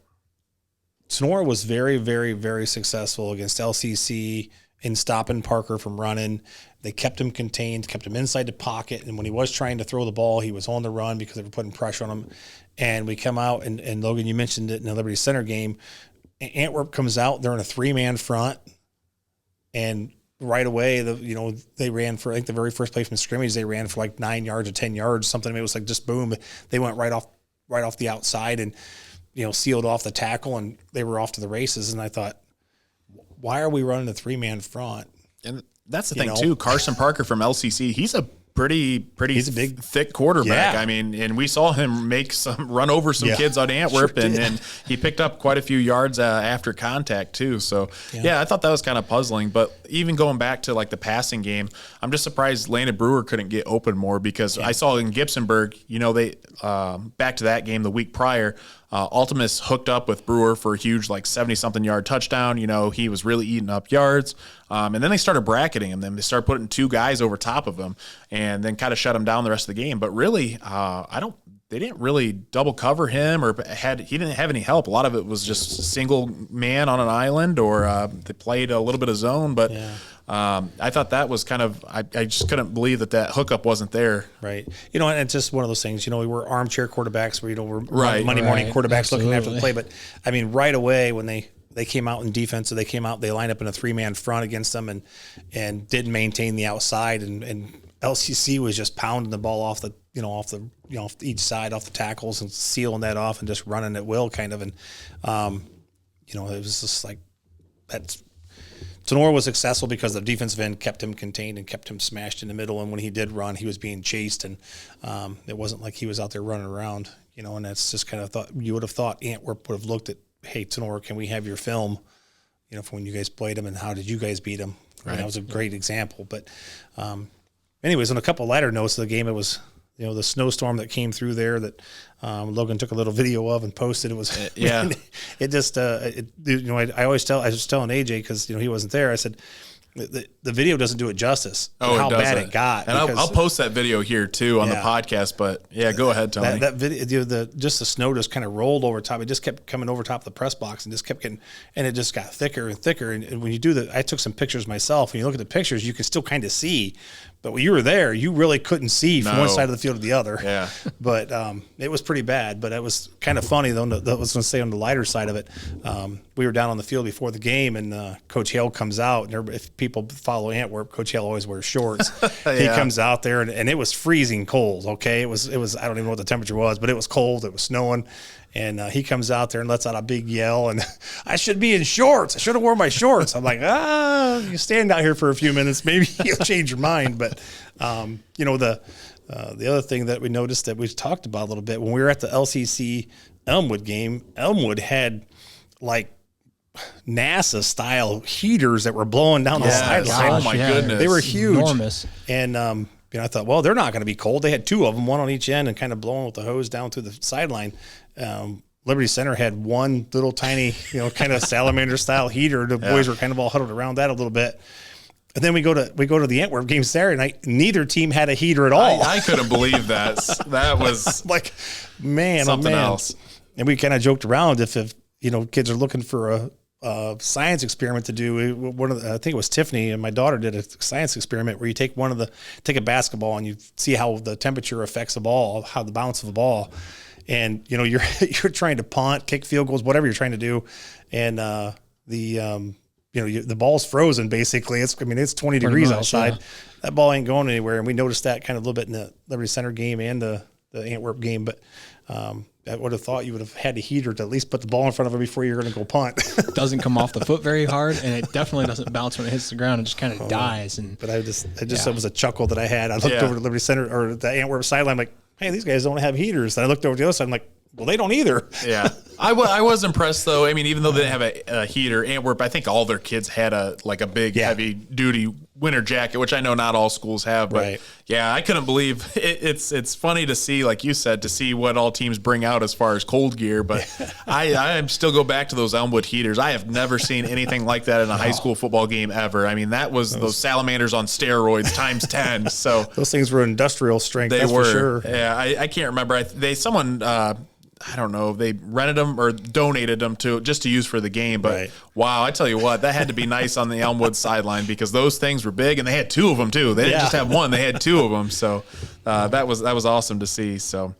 Sonora was very, very, very successful against LCC in stopping Parker from running. They kept him contained, kept him inside the pocket, and when he was trying to throw the ball, he was on the run because they were putting pressure on him. And we come out, and Logan, you mentioned it in the Liberty Center game, Antwerp comes out, they're in a 3-man front, and right away, they ran for, I think the very first play from scrimmage, they ran for like 9 yards or 10 yards, something. I mean, it was like just boom. They went right off the outside and sealed off the tackle, and they were off to the races. And I thought, why are we running a 3-man front? And that's the thing too. Carson Parker from LCC, he's a he's a big, thick quarterback. Yeah. I mean, and we saw him run over some kids on Antwerp, and he picked up quite a few yards after contact too. So I thought that was kind of puzzling. But even going back to like the passing game, I'm just surprised Landon Brewer couldn't get open more, because I saw in Gibsonburg, they back to that game the week prior, Ultimus hooked up with Brewer for a huge 70-something yard touchdown. He was really eating up yards. And then they started bracketing him. Then they started putting 2 guys over top of him and then kind of shut him down the rest of the game. But really, they didn't really double cover him, or he didn't have any help. A lot of it was just single man on an island, or they played a little bit of zone. But I thought that was kind of, I just couldn't believe that hookup wasn't there. Right. And it's just one of those things, we were armchair quarterbacks where, we're Monday morning quarterbacks looking after the play. But I mean, right away when they came out in defense, so they lined up in a 3-man front against them and didn't maintain the outside, and LCC was just pounding the ball off each side, off the tackles, and sealing that off and just running at will kind of. And, it was just like that's, Sonora was successful because the defensive end kept him contained and kept him smashed in the middle. And when he did run, he was being chased, and it wasn't like he was out there running around, and that's just kind of you would have thought Antwerp would have looked at, hey, Sonora, can we have your film, for when you guys played him and how did you guys beat him? Right. That was a great example. But anyways, on a couple lighter notes of the game, it was, the snowstorm that came through there that Logan took a little video of and posted. It was, it just, I was telling AJ, because, he wasn't there. I said, the video doesn't do it justice. How bad it got. And I'll post that video here too on the podcast. But go ahead, Tony. That video, the snow just kind of rolled over top. It just kept coming over top of the press box and just kept getting, and it just got thicker and thicker. And when you do I took some pictures myself. When you look at the pictures, you can still kind of see. But when you were there, you really couldn't see from one side of the field to the other. Yeah. But it was pretty bad. But it was kind of funny, though. I was going to say on the lighter side of it, we were down on the field before the game, and Coach Hale comes out. And if people follow Antwerp, Coach Hale always wears shorts. He comes out there, and it was freezing cold, okay? It was. I don't even know what the temperature was, but it was cold. It was snowing. And he comes out there and lets out a big yell, and I should be in shorts. I should have worn my shorts. I'm like, you stand out here for a few minutes, maybe you'll change your mind. But, the other thing that we noticed that we talked about a little bit, when we were at the LCC Elmwood game, Elmwood had like NASA-style heaters that were blowing down the sideline. Oh, my goodness. They were huge. Enormous. And, I thought, well, they're not going to be cold. They had 2 of them, one on each end, and kind of blowing with the hose down through the sideline. Liberty Center had one little tiny, kind of salamander style heater. The boys were kind of all huddled around that a little bit. And then we go to the Antwerp game Saturday night. Neither team had a heater at all. I couldn't believe that. That was like, man, something oh man. else. And we kind of joked around if kids are looking for a science experiment to do. I think it was Tiffany and my daughter did a science experiment where you take a basketball and you see how the temperature affects the ball, how the bounce of the ball. And, you're trying to punt, kick field goals, whatever you're trying to do. And the ball's frozen basically. It's 20 degrees outside. Yeah. That ball ain't going anywhere. And we noticed that kind of a little bit in the Liberty Center game and the Antwerp game. But I would have thought you would have had a heater to at least put the ball in front of him before you're going to go punt. It doesn't come off the foot very hard, and it definitely doesn't bounce when it hits the ground. It just kind of dies. But it was a chuckle that I had. I looked over to Liberty Center or the Antwerp sideline, like, hey, these guys don't have heaters. And I looked over to the other side, I'm like, well, they don't either. Yeah. I was impressed, though. I mean, even though they didn't have a heater, Antwerp, I think all their kids had a big, heavy-duty winter jacket, which I know not all schools have. But, yeah, I couldn't believe it. It's funny to see, like you said, to see what all teams bring out as far as cold gear. But I still go back to those Elmwood heaters. I have never seen anything like that in a high school football game ever. I mean, that was those salamanders on steroids times 10. So those things were industrial strength, they that's were. for sure. Yeah, I can't remember. Someone I don't know if they rented them or donated them to use for the game. But wow, I tell you what, that had to be nice on the Elmwood sideline because those things were big and they had two of them too. They didn't just have one; they had two of them. So that was awesome to see. So,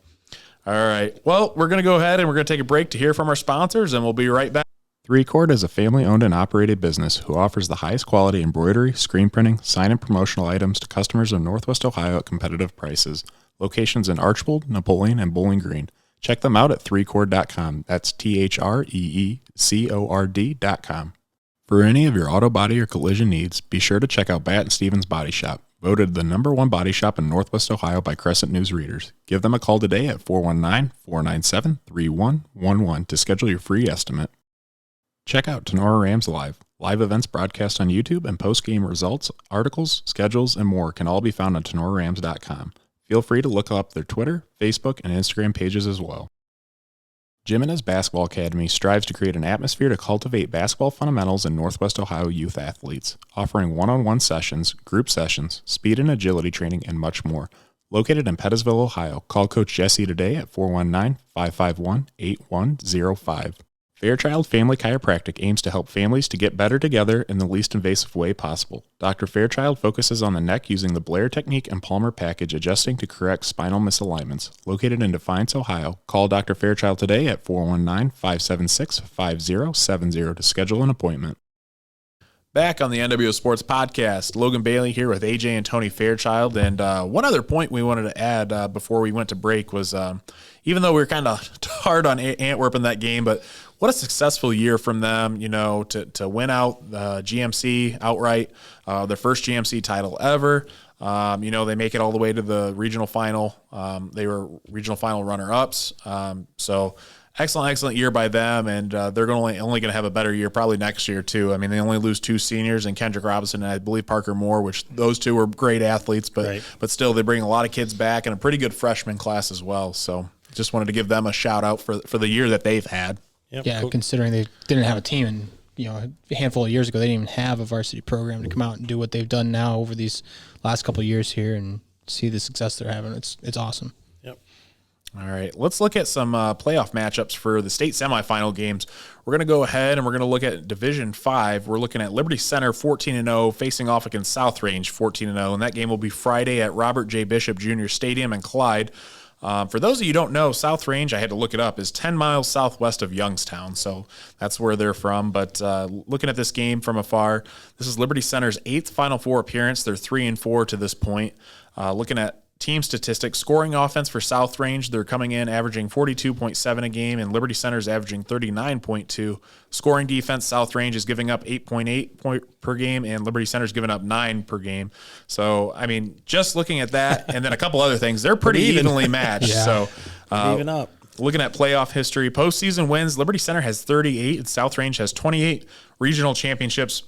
all right, well, we're gonna go ahead and we're gonna take a break to hear from our sponsors, and we'll be right back. 3Chord is a family-owned and operated business who offers the highest quality embroidery, screen printing, sign and promotional items to customers in Northwest Ohio at competitive prices. Locations in Archbold, Napoleon, and Bowling Green. Check them out at 3chord.com. That's THREECORD.com. For any of your auto body or collision needs, be sure to check out Bat and Stevens Body Shop, voted the #1 body shop in Northwest Ohio by Crescent News readers. Give them a call today at 419-497-3111 to schedule your free estimate. Check out Tenora Rams Live. Live events broadcast on YouTube and post-game results, articles, schedules, and more can all be found on tenorarams.com. Feel free to look up their Twitter, Facebook, and Instagram pages as well. Jimenez Basketball Academy strives to create an atmosphere to cultivate basketball fundamentals in Northwest Ohio youth athletes, offering one-on-one sessions, group sessions, speed and agility training, and much more. Located in Pettisville, Ohio, call Coach Jesse today at 419-551-8105. Fairchild Family Chiropractic aims to help families to get better together in the least invasive way possible. Dr. Fairchild focuses on the neck using the Blair technique and Palmer package, adjusting to correct spinal misalignments. Located in Defiance, Ohio, call Dr. Fairchild today at 419-576-5070 to schedule an appointment. Back on the NWO Sports Podcast, Logan Bailey here with AJ and Tony Fairchild. And one other point we wanted to add before we went to break was even though we were kind of hard on Antwerp in that game, but what a successful year from them, to win out the GMC outright, their first GMC title ever. They make it all the way to the regional final. They were regional final runner-ups. So excellent year by them, and they're only going to have a better year probably next year too. I mean, they only lose two seniors, and Kendrick Robinson and I believe Parker Moore, which those two were great athletes, but still they bring a lot of kids back and a pretty good freshman class as well. So just wanted to give them a shout out for the year that they've had. Yep. Yeah, cool. Considering they didn't have a team and a handful of years ago, they didn't even have a varsity program to come out and do what they've done now over these last couple of years here and see the success they're having. It's awesome. Yep. All right, let's look at some playoff matchups for the state semifinal games. We're going to go ahead and we're going to look at Division 5. We're looking at Liberty Center 14-0 facing off against South Range 14-0, and that game will be Friday at Robert J. Bishop Jr. Stadium in Clyde. For those of you who don't know, South Range, I had to look it up, is 10 miles southwest of Youngstown, so that's where they're from. But looking at this game from afar, this is Liberty Center's 8th Final Four appearance. They're 3-4 to this point. Looking at team statistics, scoring offense for South Range, they're coming in averaging 42.7 a game, and Liberty Center's averaging 39.2. Scoring defense, South Range is giving up 8.8 per game, and Liberty Center's giving up 9 per game. So, I mean, just looking at that, and then a couple other things, they're pretty evenly matched. Yeah. So, even up. Looking at playoff history, postseason wins, Liberty Center has 38, and South Range has 28. Regional championships,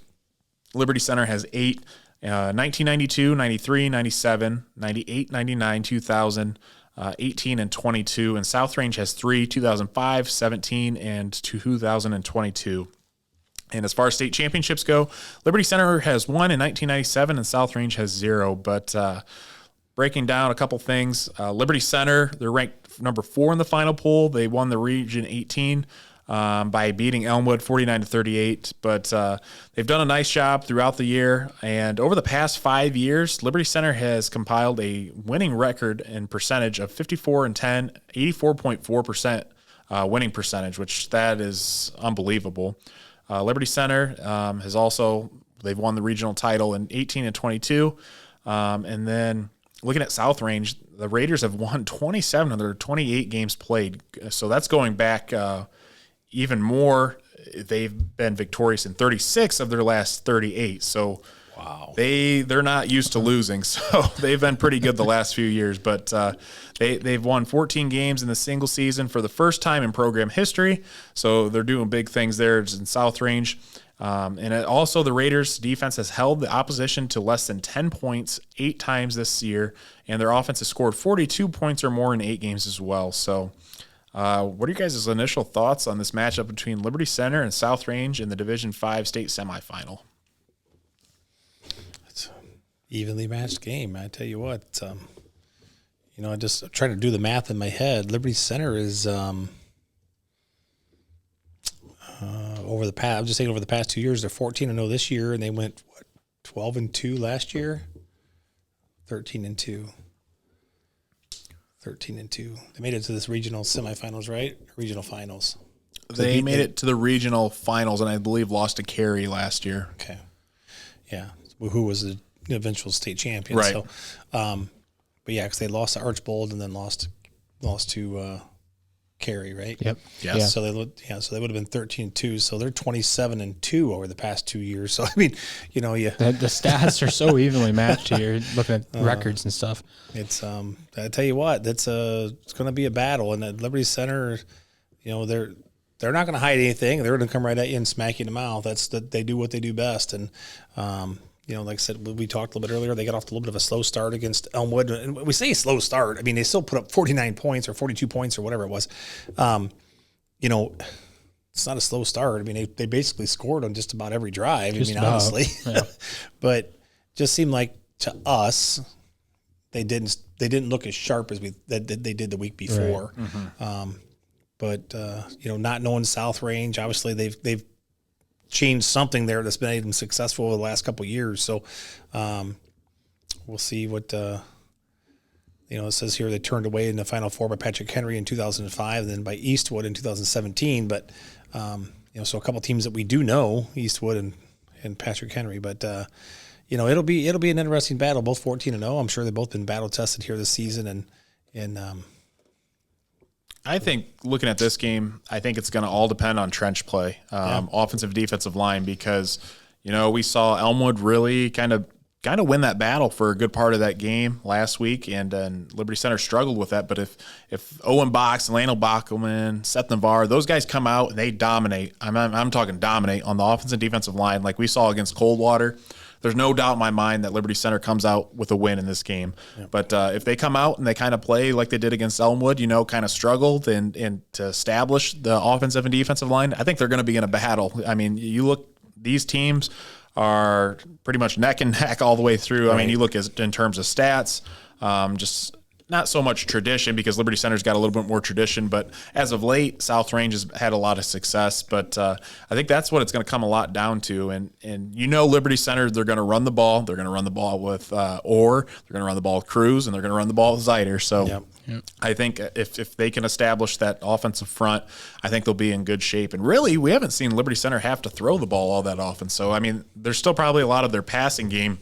Liberty Center has 8. 1992, 93, 97, 98, 99, 2000, 18, and 22. And South Range has 3, 2005, 17, and 2022. And as far as state championships go, Liberty Center has 1 in 1997, and South Range has 0. But breaking down a couple things, Liberty Center, they're ranked number 4 in the final poll. They won the Region 18. By beating Elmwood 49-38, but they've done a nice job throughout the year. And over the past 5 years, Liberty Center has compiled a winning record and percentage of 54-10, 84.4% winning percentage, which that is unbelievable. Liberty Center they've won the regional title in 18 and 22, and then looking at South Range, the Raiders have won 27 of their 28 games played. So that's going back even more. They've been victorious in 36 of their last 38. So wow, they're not used to losing. So they've been pretty good the last few years. But they've won 14 games in the single season for the first time in program history. So they're doing big things there in South Range. And also the Raiders defense has held the opposition to less than 10 points 8 times this year, and their offense has scored 42 points or more in 8 games as well. So what are you guys' initial thoughts on this matchup between Liberty Center and South Range in the Division 5 state semifinal? It's an evenly matched game. I tell you what, I just trying to do the math in my head. Liberty Center is over the past 2 years, they're 14-0 this year, and they went 12-2 last year. 13-2. They made it to this regional semifinals, right? Regional finals. They made it to the regional finals, and I believe lost to Cary last year. Okay, yeah, who was the eventual state champion? Right. So, but yeah, because they lost to Archbold and then lost to Cary, right? Yep. Yes. Yeah. So they would have been 13-2. So they're 27-2 over the past 2 years. So I mean, the stats are so evenly matched here. Looking at records and stuff, it's I tell you what, it's going to be a battle. And at Liberty Center, they're not going to hide anything. They're going to come right at you and smack you in the mouth. They do what they do best. And like I said, we talked a little bit earlier, they got off to a little bit of a slow start against Elmwood. And we say slow start. I mean, they still put up 49 points or 42 points or whatever it was. It's not a slow start. I mean, they basically scored on just about every drive. Honestly. Yeah. But just seemed like to us, they didn't look as sharp as they did the week before. Right. Mm-hmm. But not knowing South Range, obviously they've changed something there that's made them successful over the last couple of years. So we'll see what it says here. They turned away in the Final Four by Patrick Henry in 2005, and then by Eastwood in 2017. But so a couple of teams that we do know, Eastwood and Patrick Henry. But it'll be an interesting battle. Both 14-0. I'm sure they've both been battle tested here this season, and I think looking at this game, I think it's going to all depend on trench play, offensive, defensive line, because, we saw Elmwood really kind of win that battle for a good part of that game last week, and Liberty Center struggled with that. But if Owen Box, Lionel Bachman, Seth Navarre, those guys come out and they dominate, I'm talking dominate on the offensive and defensive line like we saw against Coldwater, there's no doubt in my mind that Liberty Center comes out with a win in this game. Yep. But if they come out and they kind of play like they did against Elmwood, kind of struggled and to establish the offensive and defensive line, I think they're going to be in a battle. I mean, you look, these teams are pretty much neck and neck all the way through. Right. I mean, you look in terms of stats, just not so much tradition, because Liberty Center's got a little bit more tradition, but as of late, South Range has had a lot of success. But I think that's what it's going to come a lot down to. And Liberty Center, they're going to run the ball. They're going to run the ball with Orr. They're going to run the ball with Cruz, and they're going to run the ball with Zider. So yep. I think if they can establish that offensive front, I think they'll be in good shape. And really, we haven't seen Liberty Center have to throw the ball all that often. So, I mean, there's still probably a lot of their passing game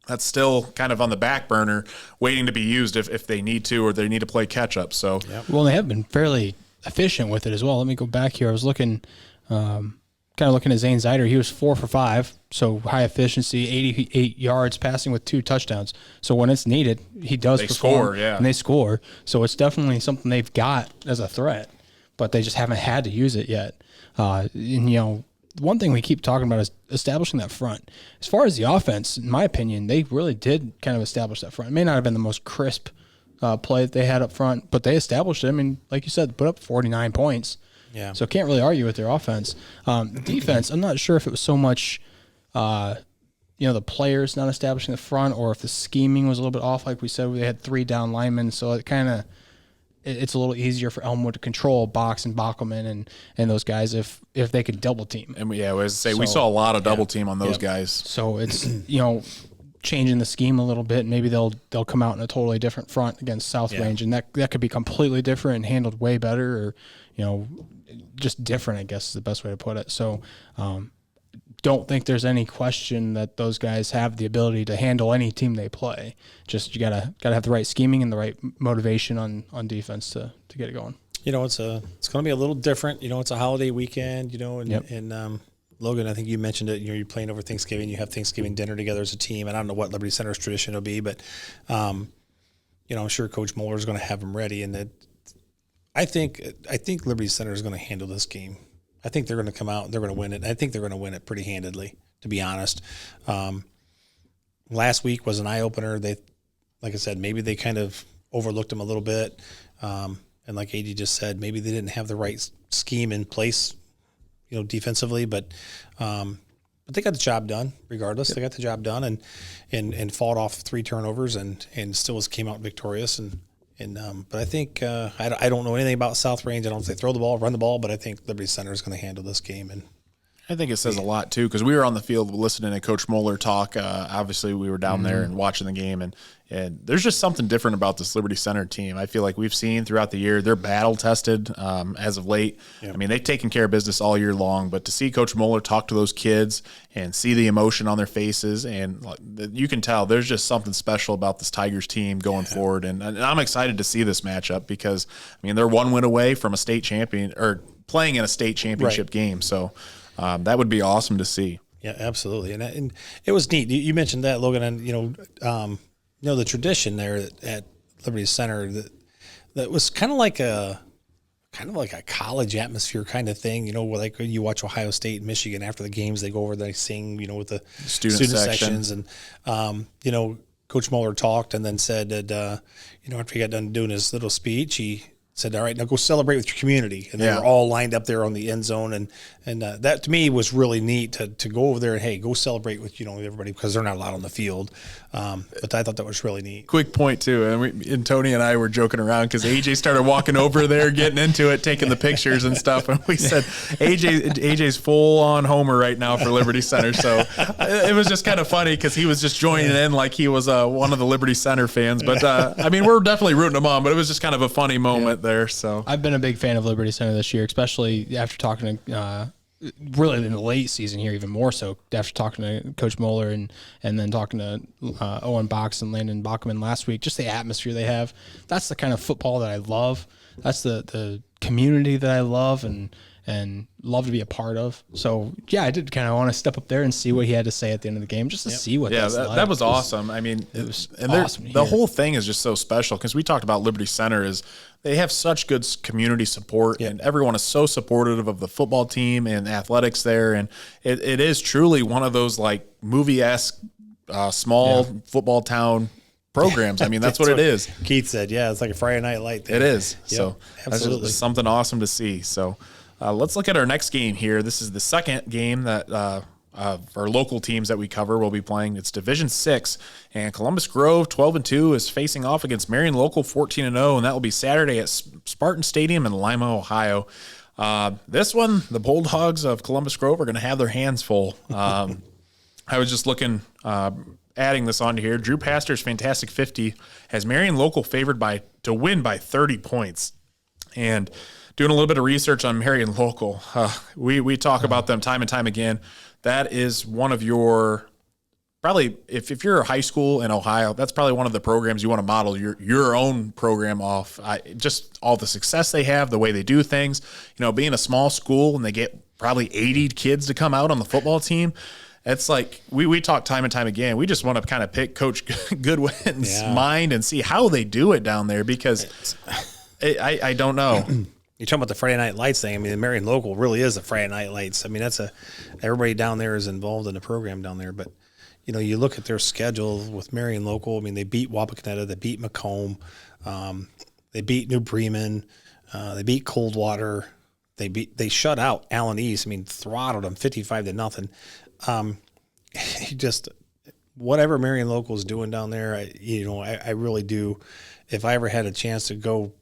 that's still kind of on the back burner, waiting to be used if they need to, or they need to play catch up. So, well, they have been fairly efficient with it as well. Let me go back here. I was looking, kind of looking at Zane Zider. He was 4 for 5, so high efficiency, 88 yards passing with 2 touchdowns. So when it's needed, he does perform, and they score. So it's definitely something they've got as a threat, but they just haven't had to use it yet. One thing we keep talking about is establishing that front. As far as the offense, in my opinion, they really did kind of establish that front. It may not have been the most crisp play that they had up front, but they established it. I mean, like you said, put up 49 points. Yeah. So can't really argue with their offense. Defense, I'm not sure if it was so much, the players not establishing the front, or if the scheming was a little bit off. Like we said, they had 3 down linemen, so it's a little easier for Elmwood to control Box and Bachman and those guys if they could double team. And we saw a lot of double team on those guys. So it's changing the scheme a little bit. Maybe they'll come out in a totally different front against South Range, and that could be completely different and handled way better, or just different, I guess is the best way to put it. So don't don't think there's any question that those guys have the ability to handle any team they play. Just you gotta have the right scheming and the right motivation on defense to get it going. It's going to be a little different. It's a holiday weekend. And Logan, I think you mentioned it. You're playing over Thanksgiving. You have Thanksgiving dinner together as a team, and I don't know what Liberty Center's tradition will be, but I'm sure Coach Moeller is going to have them ready. And I think Liberty Center is going to handle this game. I think they're going to come out and they're going to win it. I think they're going to win it pretty handedly, to be honest. Last week was an eye-opener. They, like I said, maybe they kind of overlooked them a little bit. And like AD just said, maybe they didn't have the right scheme in place, defensively. But they got the job done regardless. Yep. They got the job done and fought off 3 turnovers and still came out victorious. But I think I don't know anything about South Range. I don't know if they throw the ball, run the ball, but I think Liberty Center is going to handle this game. And I think it says a lot too, because we were on the field listening to Coach Moeller talk. Obviously, we were down there and watching the game, and there's just something different about this Liberty Center team. I feel like we've seen throughout the year they're battle tested as of late. Yep. I mean, they've taken care of business all year long, but to see Coach Moeller talk to those kids and see the emotion on their faces, and you can tell there's just something special about this Tigers team going forward. And I'm excited to see this matchup because they're 1 win away from a state champion or playing in a state championship game. So. That would be awesome to see. Yeah, absolutely, and it was neat. You mentioned that, Logan, and the tradition there at Liberty Center that was kind of like a college atmosphere kind of thing. Like when you watch Ohio State and Michigan after the games, they go over, they sing, with the student sections, and Coach Moeller talked and then said that after he got done doing his little speech, he said, all right, now go celebrate with your community. And they were all lined up there on the end zone. And that, to me, was really neat to go over there and, hey, go celebrate with, everybody because they're not allowed on the field. But I thought that was really neat. Quick point, too. And Tony and I were joking around because AJ started walking over there, getting into it, taking the pictures and stuff. And we said, AJ's full-on homer right now for Liberty Center. So it was just kind of funny because he was just joining in like he was one of the Liberty Center fans. But, we're definitely rooting him on. But it was just kind of a funny moment there. So I've been a big fan of Liberty Center this year, especially after talking to really in the late season here, even more so after talking to Coach Moeller and then talking to Owen Box and Landon Bachman last week. Just the atmosphere they have. That's the kind of football that I love. That's the community that I love and love to be a part of. So, yeah, I did kind of want to step up there and see what he had to say at the end of the game, just to see what that's like. That was awesome. It was awesome. The whole thing is just so special because we talked about Liberty Center is they have such good community support, and everyone is so supportive of the football team and athletics there. And it is truly one of those like movie-esque small football town programs. That's what it is. Keith said, it's like a Friday Night Light thing. It is. Yep, so absolutely. That's something awesome to see. So let's look at our next game here. This is the second game that our local teams that we cover will be playing. It's Division 6, and Columbus Grove, 12-2, is facing off against Marion Local, 14-0, and that will be Saturday at Spartan Stadium in Lima, Ohio. This one, the Bulldogs of Columbus Grove are going to have their hands full. I was just looking, adding this on here. Drew Pastor's Fantastic 50 has Marion Local favored to win by 30 points. And doing a little bit of research on Marion Local, we talk about them time and time again. That is one of your probably if you're a high school in Ohio, that's probably one of the programs you want to model your own program off. Just all the success they have, the way they do things. Being a small school and they get probably 80 kids to come out on the football team. It's like we talk time and time again. We just want to kind of pick Coach Goodwin's mind and see how they do it down there because I don't know. You're talking about the Friday Night Lights thing. The Marion Local really is a Friday Night Lights. Everybody down there is involved in the program down there. But, you look at their schedule with Marion Local. They beat Wapakoneta, they beat Macomb, they beat New Bremen, they beat Coldwater, they shut out Allen East. Throttled them 55-0. Just whatever Marion Local is doing down there, I really do. If I ever had a chance to go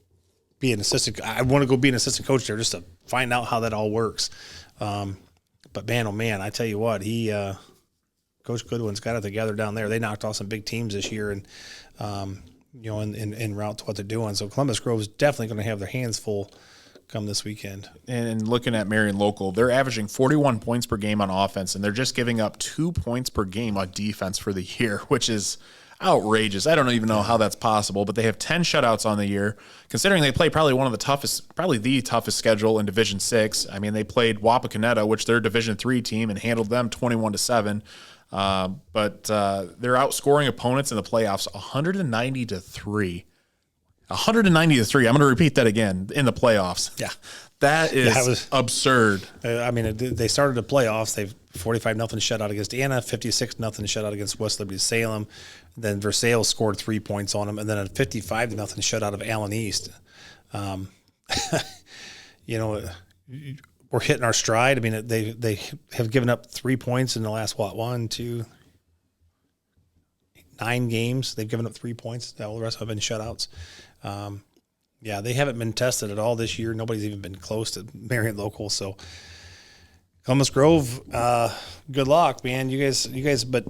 be an assistant, I want to go be an assistant coach there just to find out how that all works. But man, oh man, I tell you what, Coach Goodwin's got it together down there. They knocked off some big teams this year, and en route to what they're doing. So Columbus Grove is definitely going to have their hands full come this weekend. And looking at Marion local, they're averaging 41 points per game on offense, and they're just giving up 2 points per game on defense for the year, which is outrageous. I don't even know how that's possible, but they have 10 shutouts on the year, considering they play probably the toughest schedule in Division 6. I mean, they played Wapakoneta, which they're a Division 3 team, and handled them 21-7. But they're outscoring opponents in the playoffs 190-3. 190-3. I'm going to repeat that again in the playoffs. Yeah. That is absurd. I mean, they started the playoffs. They've 45-0 shutout against Anna, 56-0 shutout against West Liberty Salem. Then Versailles scored 3 points on them, and then a 55-0 shutout of Allen East. We're hitting our stride. I mean, they have given up 3 points in the last 9 games. They've given up 3 points. All the rest have been shutouts. They haven't been tested at all this year. Nobody's even been close to Marion local. So Columbus Grove, good luck, man. You guys. But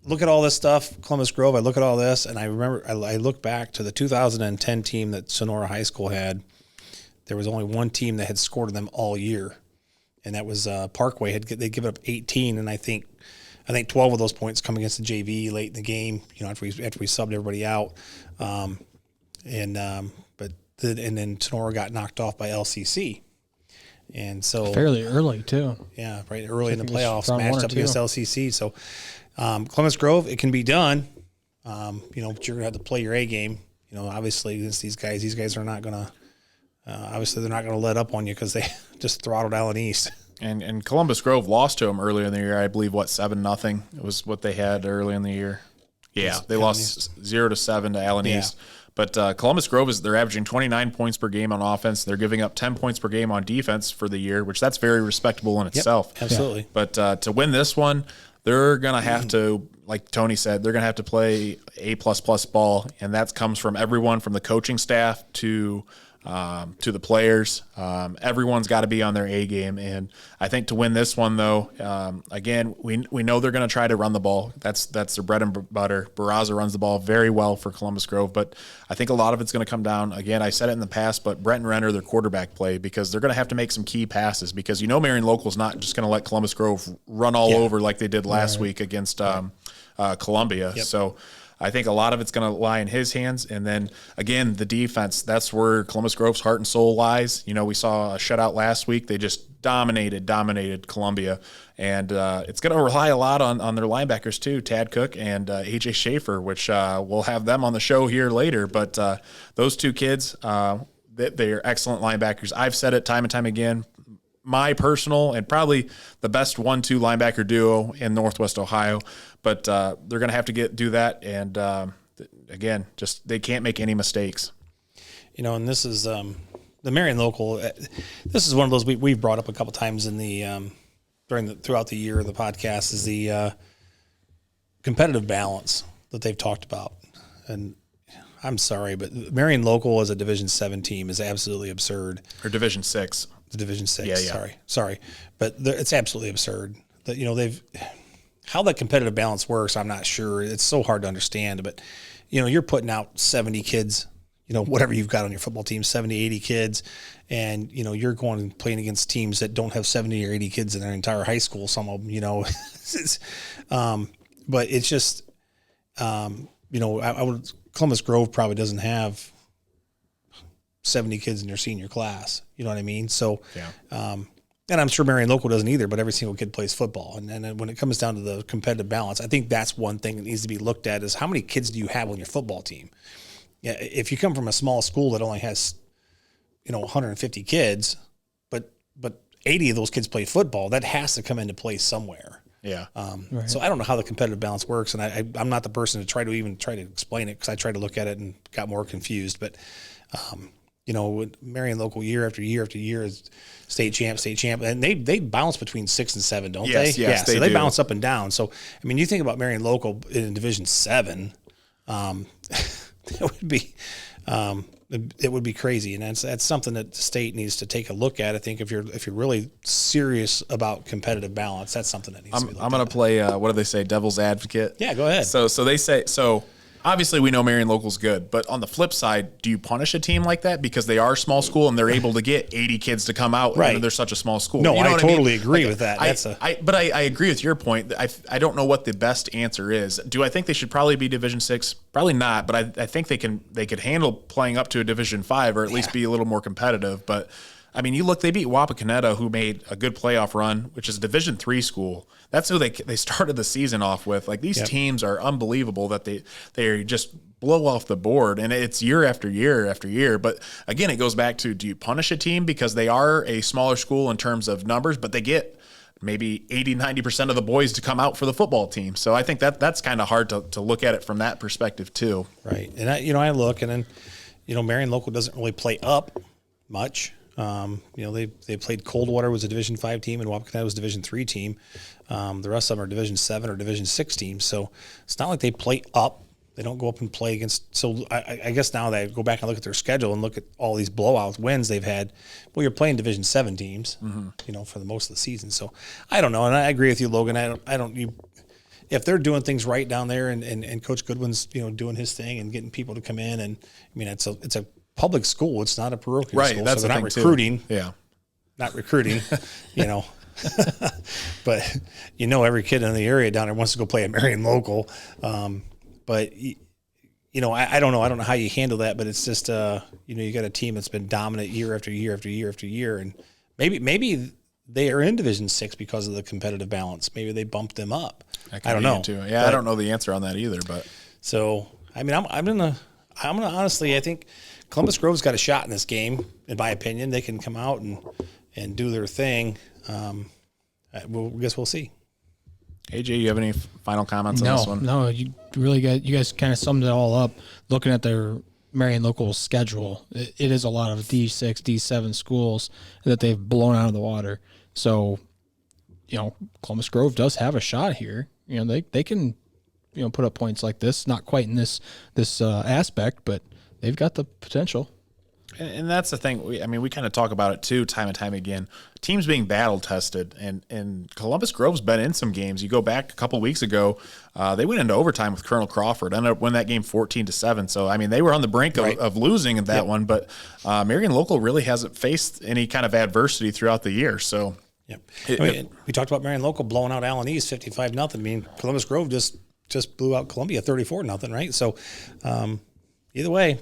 look at all this stuff. Columbus Grove. I look at all this, and I remember I look back to the 2010 team that Sonora High School had. There was only one team that had scored them all year, and that was Parkway. They given up 18, and I think 12 of those points come against the JV late in the game. After we subbed everybody out, and then Sonora got knocked off by LCC, and so fairly early too. Yeah, right early in the playoffs, matched up against LCC. So Columbus Grove, it can be done. But you're gonna have to play your A game. Obviously against these guys. These guys are not gonna. Obviously, they're not going to let up on you because they just throttled Allen East. And Columbus Grove lost to them earlier in the year. I believe 7-0. It was what they had early in the year. Yeah, they lost 0-7 to Allen East. But Columbus Grove they're averaging 29 points per game on offense. They're giving up 10 points per game on defense for the year, which that's very respectable in itself. Absolutely. But to win this one, they're going to have to, like Tony said, they're going to have to play A++ ball, and that comes from everyone from the coaching staff to the players. Everyone's got to be on their A game. And I think to win this one, though, again, we know they're going to try to run the ball. That's their bread and butter. Barraza runs the ball very well for Columbus Grove, but I think a lot of it's going to come down, again, I said it in the past, but Brent and Renner, their quarterback play, because they're going to have to make some key passes, because Marion Local's not just going to let Columbus Grove run all over like they did last week against Columbia. Yep. So I think a lot of it's going to lie in his hands. And then, again, the defense, that's where Columbus Grove's heart and soul lies. We saw a shutout last week. They just dominated Columbia. And it's going to rely a lot on their linebackers, too, Tad Koch and A.J. Schafer, which we'll have them on the show here later. But those two kids, they're excellent linebackers. I've said it time and time again. My personal and probably the best 1-2 linebacker duo in Northwest Ohio, but they're going to have to do that. And again, just they can't make any mistakes. And this is the Marion local. This is one of those we've brought up a couple times in the throughout the year of the podcast is the competitive balance that they've talked about. And I'm sorry, but Marion local as a Division 7 team is absolutely absurd. Or Division 6. The Division 6. Yeah. Sorry, but it's absolutely absurd that how that competitive balance works. I'm not sure. It's so hard to understand. But you're putting out 70 kids, whatever you've got on your football team, 70, 80 kids, and you're going and playing against teams that don't have 70 or 80 kids in their entire high school. Some of them, but it's just Columbus Grove probably doesn't have 70 kids in their senior class. You know what I mean? So, and I'm sure Marion local doesn't either, but every single kid plays football. And then when it comes down to the competitive balance, I think that's one thing that needs to be looked at is how many kids do you have on your football team? Yeah. If you come from a small school that only has, 150 kids, but 80 of those kids play football, that has to come into play somewhere. Yeah. Right. So I don't know how the competitive balance works, and I'm not the person to try to explain it because I tried to look at it and got more confused. But Marion local year after year after year is state champ, and they bounce between 6 and 7, don't they? Yes, so they bounce up and down. So you think about Marion local in Division 7, it would be crazy, and that's something that the state needs to take a look at. I think if you're really serious about competitive balance, that's something that needs to be looked at. I'm going to play what do they say, devil's advocate. Yeah, go ahead. So they say obviously we know Marion Local's good, but on the flip side, do you punish a team like that because they are a small school and they're able to get 80 kids to come out right. and they're such a small school? No, you know I totally agree with that. But I agree with your point. I don't know what the best answer is. Do I think they should probably be Division 6? Probably not, but I think they could handle playing up to a Division 5 or at least be a little more competitive. But I mean, you look, they beat Wapakoneta, who made a good playoff run, which is a Division 3 school. That's who they started the season off with. Like, these teams are unbelievable that they just blow off the board, and it's year after year after year. But again, it goes back to, do you punish a team because they are a smaller school in terms of numbers, but they get maybe 80-90% of the boys to come out for the football team? So I think that's kind of hard to look at it from that perspective too. Right. And I look, and then Marion Local doesn't really play up much. They played Coldwater was a Division 5 team and Wapakoneta was a Division 3 team. The rest of them are Division 7 or Division 6 teams. So it's not like they play up. They don't go up and play against. So I guess now that I go back and look at their schedule and look at all these blowout wins they've had. Well, you're playing Division 7 teams, for the most of the season. So I don't know, and I agree with you, Logan. If they're doing things right down there, and Coach Goodwin's doing his thing and getting people to come in, and I mean it's a public school. It's not a parochial school. That's so they're not recruiting. Too. Yeah. Not recruiting, But every kid in the area down there wants to go play at Marion Local. But I don't know. I don't know how you handle that, but it's just you got a team that's been dominant year after year after year after year, and maybe they are in Division 6 because of the competitive balance. Maybe they bumped them up. I don't know. Yeah, I don't know the answer on that either. But so I mean, I'm gonna honestly, I think Columbus Grove's got a shot in this game. In my opinion, they can come out and do their thing. I guess we'll see. AJ, you have any final comments on this one? No, you guys kind of summed it all up. Looking at their Marion Local schedule, it is a lot of D6, D7 schools that they've blown out of the water. So, Columbus Grove does have a shot here. They can, put up points like this. Not quite in this aspect, but they've got the potential. And that's the thing. We kind of talk about it too, time and time again. Teams being battle tested, and Columbus Grove's been in some games. You go back a couple weeks ago, they went into overtime with Colonel Crawford, ended up winning that game 14-7. So they were on the brink of losing in that one. But Marion Local really hasn't faced any kind of adversity throughout the year. So we talked about Marion Local blowing out Allen East 55-0. I mean, Columbus Grove just blew out Columbia 34-0, right? So either way.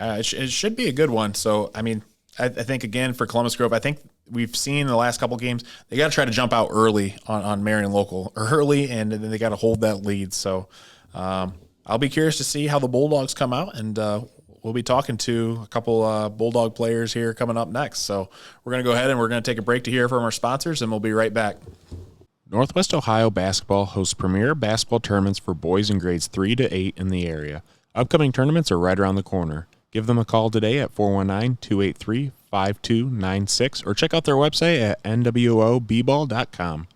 It should be a good one. So, I think, again, for Columbus Grove, I think we've seen in the last couple games, they got to try to jump out early on Marion Local, and then they got to hold that lead. So I'll be curious to see how the Bulldogs come out, and we'll be talking to a couple Bulldog players here coming up next. So we're going to go ahead and we're going to take a break to hear from our sponsors, and we'll be right back. Northwest Ohio Basketball hosts premier basketball tournaments for boys in grades 3 to 8 in the area. Upcoming tournaments are right around the corner. Give them a call today at 419-283-5296 or check out their website at nwoball.com.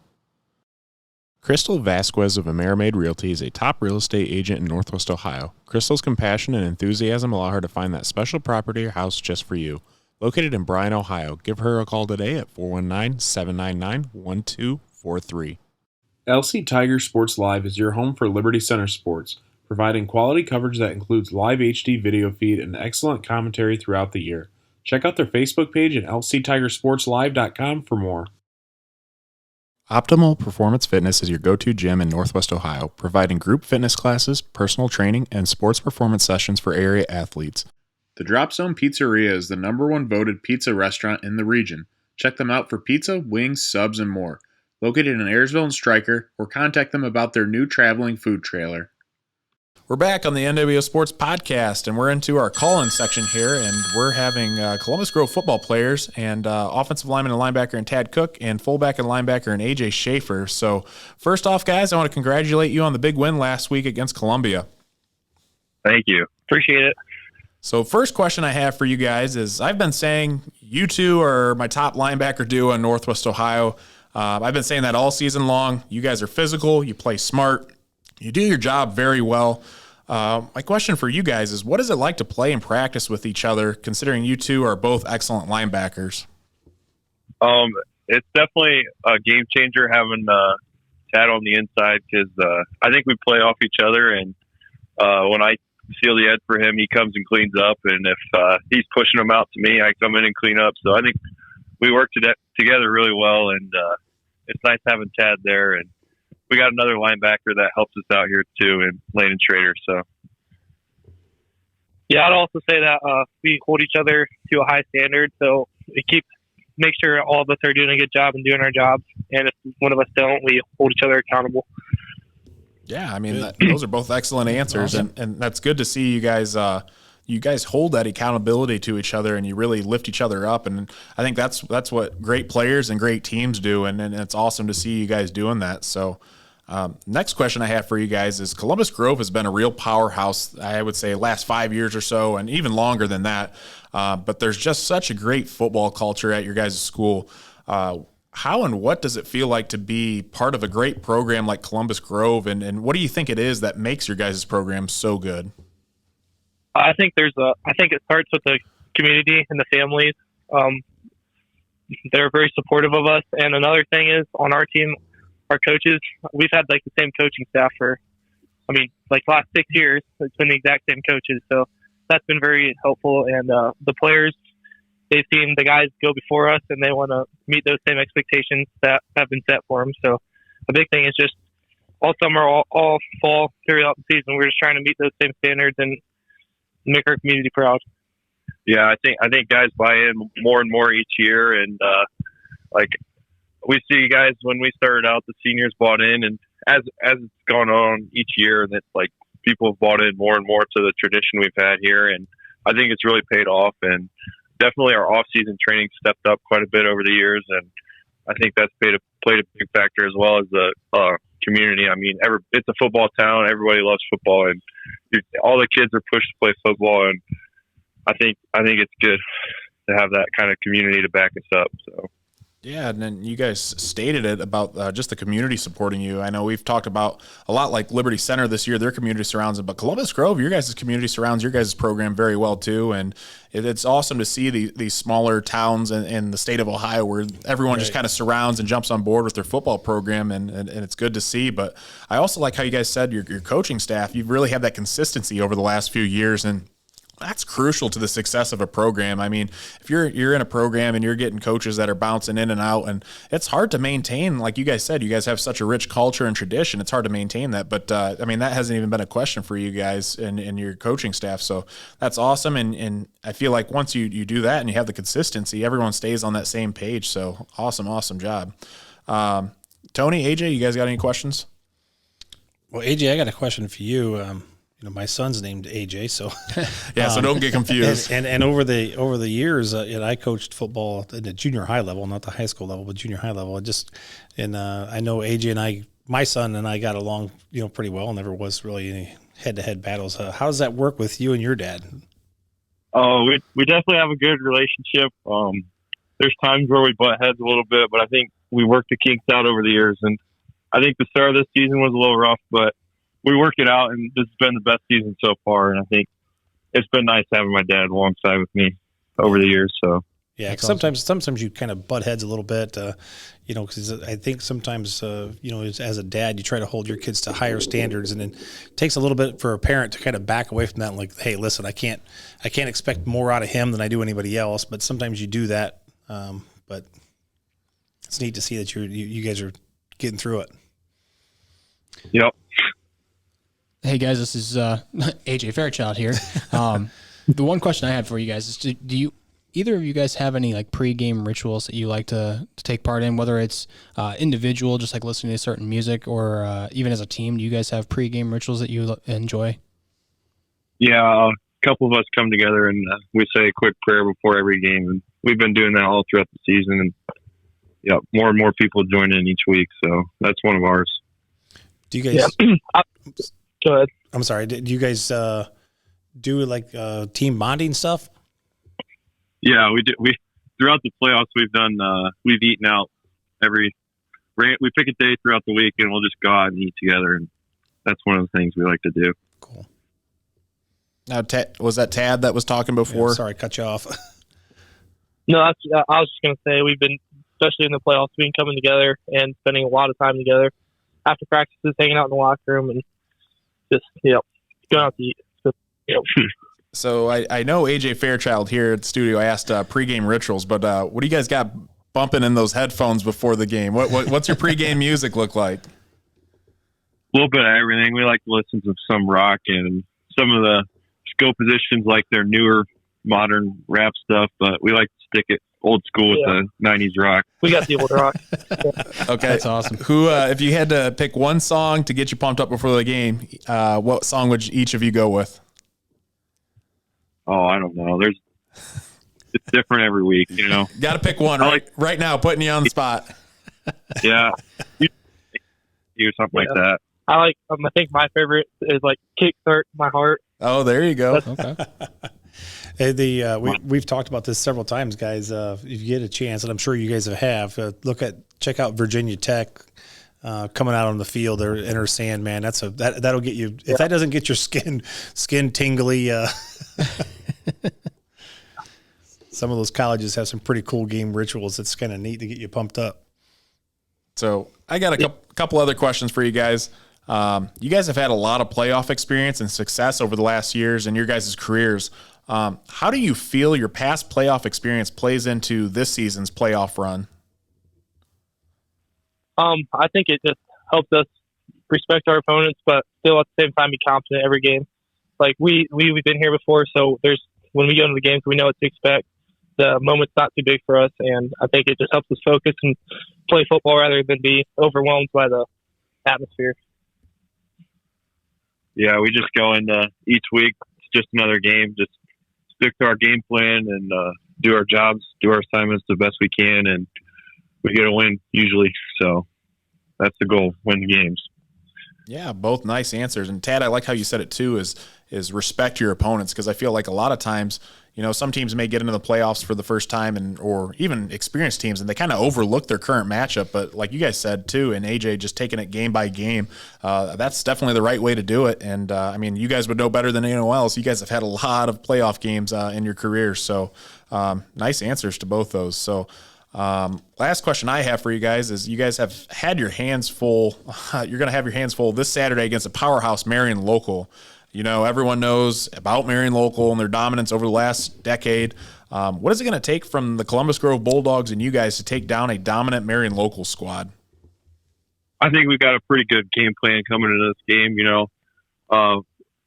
Crystal Vasquez of Amerimaid Realty is a top real estate agent in Northwest Ohio. Crystal's compassion and enthusiasm allow her to find that special property or house just for you. Located in Bryan, Ohio, give her a call today at 419-799-1243. LC Tiger Sports Live is your home for Liberty Center sports, providing quality coverage that includes live HD video feed and excellent commentary throughout the year. Check out their Facebook page at lctigersportslive.com for more. Optimal Performance Fitness is your go-to gym in Northwest Ohio, providing group fitness classes, personal training, and sports performance sessions for area athletes. The Drop Zone Pizzeria is the #1 voted pizza restaurant in the region. Check them out for pizza, wings, subs, and more. Located in Ayersville and Stryker, or contact them about their new traveling food trailer. We're back on the NWO Sports Podcast, and we're into our call-in section here, and we're having Columbus Grove football players and offensive lineman and linebacker and Tad Cook, and fullback and linebacker and AJ Schafer. So first off, guys, I want to congratulate you on the big win last week against Columbia. Thank you. Appreciate it. So first question I have for you guys is, I've been saying you two are my top linebacker duo in Northwest Ohio. I've been saying that all season long. You guys are physical. You play smart. You do your job very well. My question for you guys is, what is it like to play and practice with each other, considering you two are both excellent linebackers? It's definitely a game changer having Tad on the inside, because I think we play off each other, and When I seal the edge for him, he comes and cleans up. And if he's pushing them out to me, I come in and clean up. So I think we work together really well, and it's nice having Tad there. And we got another linebacker that helps us out here too, and Landon Schrader. So. Yeah, I'd also say that we hold each other to a high standard, so we make sure all of us are doing a good job and doing our jobs. And if one of us don't, we hold each other accountable. Yeah, I mean, those are both excellent answers, and that's good to see you guys. You guys hold that accountability to each other, and you really lift each other up. And I think that's what great players and great teams do, and it's awesome to see you guys doing that. So. Next question I have for you guys is Columbus Grove has been a real powerhouse, I would say, last 5 years or so, and even longer than that. But there's just such a great football culture at your guys' school. How and what does it feel like to be part of a great program like Columbus Grove, and what do you think it is that makes your guys' program so good? I think it starts with the community and the families. They're very supportive of us. And another thing is, on our team, our coaches, we've had the same coaching staff for, the last 6 years. It's been the exact same coaches. So that's been very helpful. And the players, they've seen the guys go before us, and they want to meet those same expectations that have been set for them. So a big thing is just all summer, all fall, throughout the season, we're just trying to meet those same standards and make our community proud. Yeah, I think guys buy in more and more each year, and we see guys when we started out, the seniors bought in, and as it's gone on each year, and it's people have bought in more and more to the tradition we've had here, and I think it's really paid off. And definitely our off-season training stepped up quite a bit over the years, and I think that's played a big factor, as well as the community. I mean, it's a football town. Everybody loves football, and all the kids are pushed to play football, and I think it's good to have that kind of community to back us up. So. Yeah, and then you guys stated it about just the community supporting you. I know we've talked about a lot like Liberty Center this year, their community surrounds them, but Columbus Grove, your guys' community surrounds your guys' program very well too, and it's awesome to see these smaller towns in the state of Ohio where everyone just kind of surrounds and jumps on board with their football program, and it's good to see. But I also like how you guys said your coaching staff, you've really had that consistency over the last few years, and that's crucial to the success of a program. I mean, if you're in a program and you're getting coaches that are bouncing in and out, and it's hard to maintain, like you guys said, you guys have such a rich culture and tradition. It's hard to maintain that. But, that hasn't even been a question for you guys and your coaching staff. So that's awesome. And I feel like once you do that and you have the consistency, everyone stays on that same page. So awesome job. Tony, AJ, you guys got any questions? Well, AJ, I got a question for you. My son's named AJ, so yeah. So don't get confused. And over the years, I coached football at the junior high level, not the high school level, but junior high level. I know AJ and my son and I got along, pretty well. Never was really any head-to-head battles. How does that work with you and your dad? Oh, we definitely have a good relationship. There's times where we butt heads a little bit, but I think we worked the kinks out over the years. And I think the start of this season was a little rough, but we work it out, and this has been the best season so far. And I think it's been nice having my dad alongside with me over the years. So yeah, sometimes you kind of butt heads a little bit, because I think sometimes as a dad, you try to hold your kids to higher standards, and it takes a little bit for a parent to kind of back away from that. And like, hey, listen, I can't expect more out of him than I do anybody else. But sometimes you do that. But it's neat to see that you guys are getting through it. Yep. Hey guys, this is AJ Fairchild here. The one question I had for you guys is: do either of you guys have any pre-game rituals that you like to take part in? Whether it's individual, just like listening to certain music, or even as a team, do you guys have pre-game rituals that you enjoy? Yeah, a couple of us come together and we say a quick prayer before every game, and we've been doing that all throughout the season. And yeah, more and more people join in each week, so that's one of ours. Do you guys? Yeah. Go ahead. I'm sorry. Do you guys do team bonding stuff? Yeah, we do. We throughout the playoffs, we've eaten out we pick a day throughout the week, and we'll just go out and eat together, and that's one of the things we like to do. Cool. Now, was that Tad that was talking before? Yeah, sorry, I cut you off. No, I was just going to say we've been, especially in the playoffs, we've been coming together and spending a lot of time together after practices, hanging out in the locker room, and just go out to eat. So, So I know AJ Fairchild here at the studio asked pregame rituals, but what do you guys got bumping in those headphones before the game? What's your pregame music look like? A little bit of everything. We like to listen to some rock and some of the skill positions, like their newer modern rap stuff, but we like to stick it old school with the 90s rock. We got the old rock. Okay. That's awesome. Who, if you had to pick one song to get you pumped up before the game, what song would each of you go with? Oh, I don't know. It's different every week, you know. Got to pick one right now, putting you on the spot. Yeah. Do something like that. I think my favorite is like Kickstart My Heart. Oh, there you go. Okay. Hey, we've talked about this several times, guys. If you get a chance, and I'm sure you guys have, check out Virginia Tech coming out on the field. They're Enter Sandman. That'll get you. If that doesn't get your skin tingly, some of those colleges have some pretty cool game rituals. It's kind of neat to get you pumped up. So I got a couple other questions for you guys. You guys have had a lot of playoff experience and success over the last years in your guys' careers. How do you feel your past playoff experience plays into this season's playoff run? I think it just helps us respect our opponents, but still at the same time be confident every game. Like we've been here before, so when we go into the games, we know what to expect. The moment's not too big for us, and I think it just helps us focus and play football rather than be overwhelmed by the atmosphere. Yeah, we just go into each week. It's just another game. Just stick to our game plan and do our jobs, do our assignments the best we can, and we get a win usually. So that's the goal: win the games. Yeah, both nice answers. And Tad, I like how you said it too. Is respect your opponents, because I feel like a lot of times, some teams may get into the playoffs for the first time or even experienced teams, and they kind of overlook their current matchup. But like you guys said too, and AJ just taking it game by game, that's definitely the right way to do it. And you guys would know better than anyone else. You guys have had a lot of playoff games in your careers. So nice answers to both those. So last question I have for you guys is, you guys have had your hands full. You're going to have your hands full this Saturday against a powerhouse Marion local. Everyone knows about Marion local and their dominance over the last decade. What is it going to take from the Columbus Grove Bulldogs and you guys to take down a dominant Marion local squad? I think we've got a pretty good game plan coming into this game.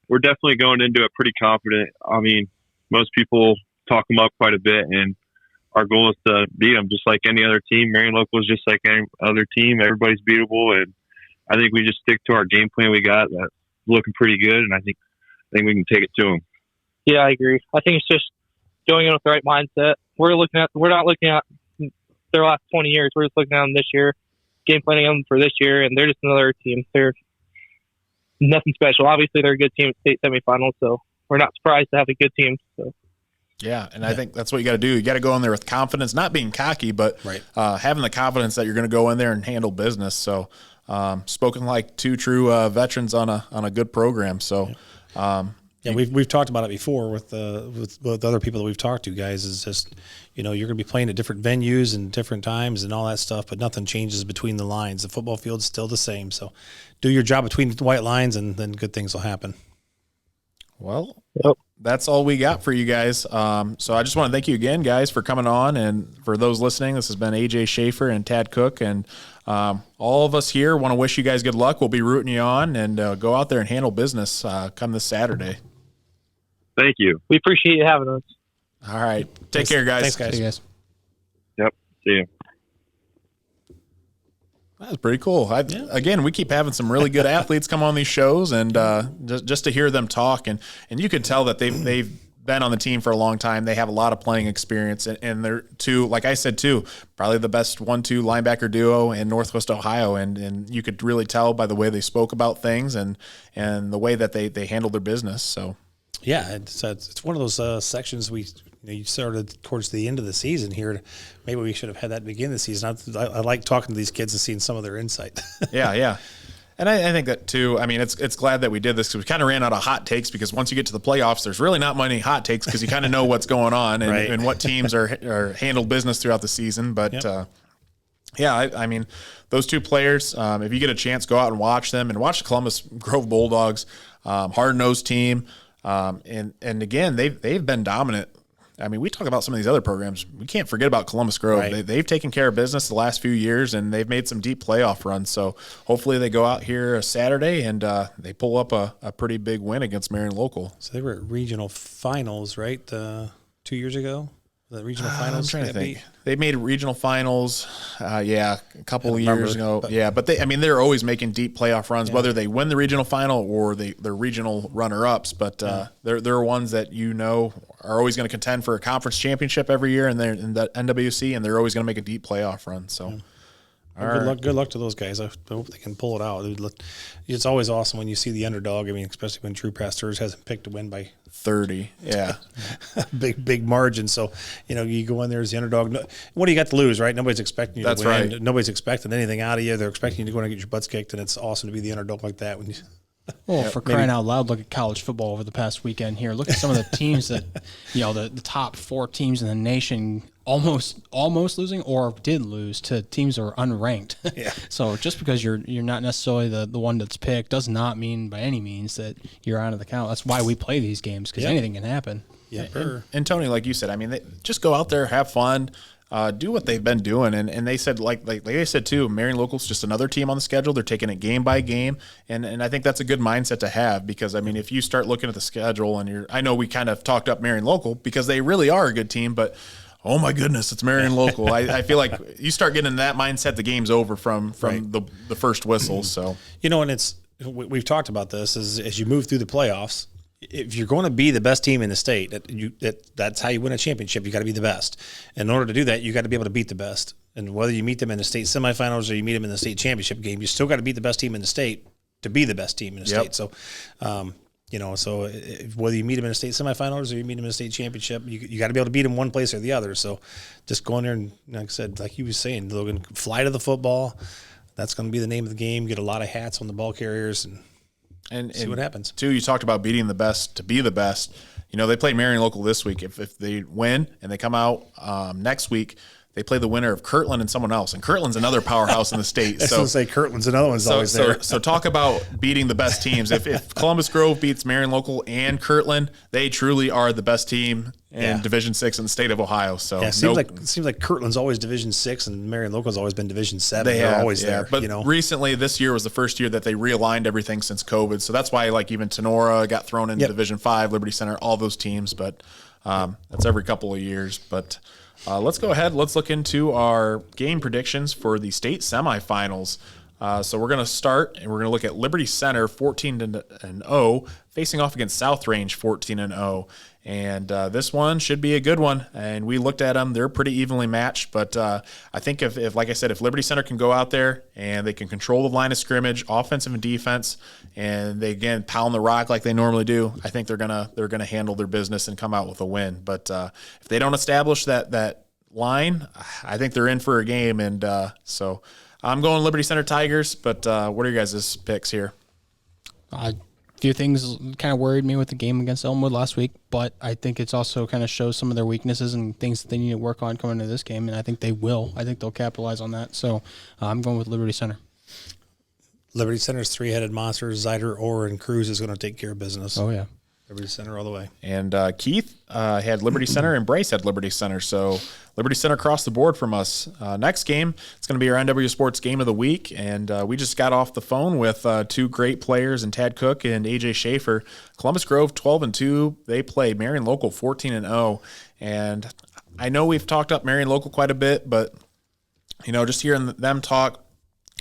We're definitely going into it pretty confident. I mean, most people talk them up quite a bit, and our goal is to beat them just like any other team. Marion local is just like any other team. Everybody's beatable, and I think we just stick to our game plan we got. That's looking pretty good, and I think we can take it to them. Yeah, I agree. I think it's just going in with the right mindset. We're not looking at their last 20 years. We're just looking at them this year, game planning them for this year, and they're just another team. They're nothing special. Obviously, they're a good team at state semifinals, so we're not surprised to have a good team. So. Yeah, and I think that's what you got to do. You got to go in there with confidence, not being cocky, but having the confidence that you're going to go in there and handle business. So, spoken like two true veterans on a good program. So, we've talked about it before with other people that we've talked to, guys. Is just you're going to be playing at different venues and different times and all that stuff, but nothing changes between the lines. The football field's still the same. So, do your job between the white lines, and then good things will happen. Well, that's all we got for you guys. So I just want to thank you again, guys, for coming on. And for those listening, this has been AJ Schafer and Tad Koch. And all of us here want to wish you guys good luck. We'll be rooting you on, and go out there and handle business come this Saturday. Thank you. We appreciate you having us. All right. Take care, guys. Thanks, guys. See you guys. Yep. See you. That was pretty cool. Again, we keep having some really good athletes come on these shows, and just to hear them talk, and you can tell that they've been on the team for a long time. They have a lot of playing experience, and they're like I said too, probably the best 1-2 linebacker duo in Northwest Ohio, and you could really tell by the way they spoke about things and the way that they handled their business. So yeah, it's one of those sections you started towards the end of the season here. Maybe we should have had that begin the season. I like talking to these kids and seeing some of their insight. Yeah. And I think that too. I mean, it's glad that we did this, because we kind of ran out of hot takes, because once you get to the playoffs, there's really not many hot takes, because you kind of know what's going on and what teams are handled business throughout the season. But Yeah, I mean, those two players, if you get a chance, go out and watch them and watch the Columbus Grove Bulldogs, hard-nosed team. And again, they've been dominant. I mean, we talk about some of these other programs. We can't forget about Columbus Grove. Right. They've taken care of business the last few years, and they've made some deep playoff runs. So hopefully they go out here Saturday and they pull up a pretty big win against Marion Local. So they were at regional finals, right, 2 years ago? The regional finals? I'm trying to think. They made regional finals, a couple of years ago. But they're always making deep playoff runs, whether they win the regional final or they're regional runner-ups. But they're ones that are always going to contend for a conference championship every year, and they're in the NWC, and they're always going to make a deep playoff run. So. Good luck to those guys. I hope they can pull it out. It's always awesome when you see the underdog. I mean, especially when True Pastors hasn't picked a win by 30. Yeah, big margin. So you go in there as the underdog. What do you got to lose, right? Nobody's expecting you to win. Right. Nobody's expecting anything out of you. They're expecting you to go in and get your butts kicked, and it's awesome to be the underdog like that. When you, for crying out loud, look at college football over the past weekend here. Look at some of the teams that the top 4 teams in the nation almost losing or did lose to teams that are unranked. Yeah. So just because you're not necessarily the one that's picked does not mean by any means that you're out of the count. That's why we play these games, because anything can happen. Yeah. And Tony, like you said, I mean, they just go out there, have fun, do what they've been doing. And they said, like they said too, Marion Local's just another team on the schedule. They're taking it game by game. And I think that's a good mindset to have, because, I mean, if you start looking at the schedule and I know we kind of talked up Marion Local because they really are a good team, but oh my goodness, it's Marion Local. I feel like you start getting in that mindset, the game's over from the first whistle. So, and we've talked about this as you move through the playoffs. If you're going to be the best team in the state, that's how you win a championship. You got to be the best. In order to do that, you got to be able to beat the best. And whether you meet them in the state semifinals or you meet them in the state championship game, you still got to beat the best team in the state to be the best team in the state. So, whether you meet them in a state semifinals or you meet them in a state championship, you got to be able to beat them one place or the other. So just go in there and, like I said, like you was saying, Logan, fly to the football. That's going to be the name of the game. Get a lot of hats on the ball carriers and see what happens. Too, you talked about beating the best to be the best. They played Marion Local this week. If they win and they come out next week, they play the winner of Kirtland and someone else. And Kirtland's another powerhouse in the state. I was going to say Kirtland's another one's always there. So talk about beating the best teams. If Columbus Grove beats Marion Local and Kirtland, they truly are the best team in Division 6 in the state of Ohio. So it seems like Kirtland's always Division 6 and Marion Local's always been Division 7. They're always there. But recently, this year was the first year that they realigned everything since COVID. So that's why even Tenora got thrown into Division 5, Liberty Center, all those teams. But that's every couple of years. But let's go ahead. Let's look into our game predictions for the state semifinals. So we're going to start, and we're going to look at Liberty Center 14-0, facing off against South Range 14-0. And this one should be a good one. And we looked at them; they're pretty evenly matched. But I think if like I said, if Liberty Center can go out there and they can control the line of scrimmage, offensive and defense, and they again pound the rock like they normally do, I think they're gonna handle their business and come out with a win. But if they don't establish that line, I think they're in for a game. And so I'm going Liberty Center Tigers. But what are your guys' picks here? A few things kind of worried me with the game against Elmwood last week, but I think it's also kind of shows some of their weaknesses and things that they need to work on coming into this game, and I think they will. I think they'll capitalize on that. So I'm going with Liberty Center. Liberty Center's three-headed monster. Zyder, Orr, and Cruz is going to take care of business. Oh, yeah. Liberty Center all the way. And Keith had Liberty Center, and Bryce had Liberty Center. So Liberty Center across the board from us. Next game, it's going to be our NWO Sports Game of the Week. And we just got off the phone with two great players, in Tad Koch and AJ Schafer. Columbus Grove 12-2. They play Marion Local 14-0. And I know we've talked up Marion Local quite a bit, but just hearing them talk,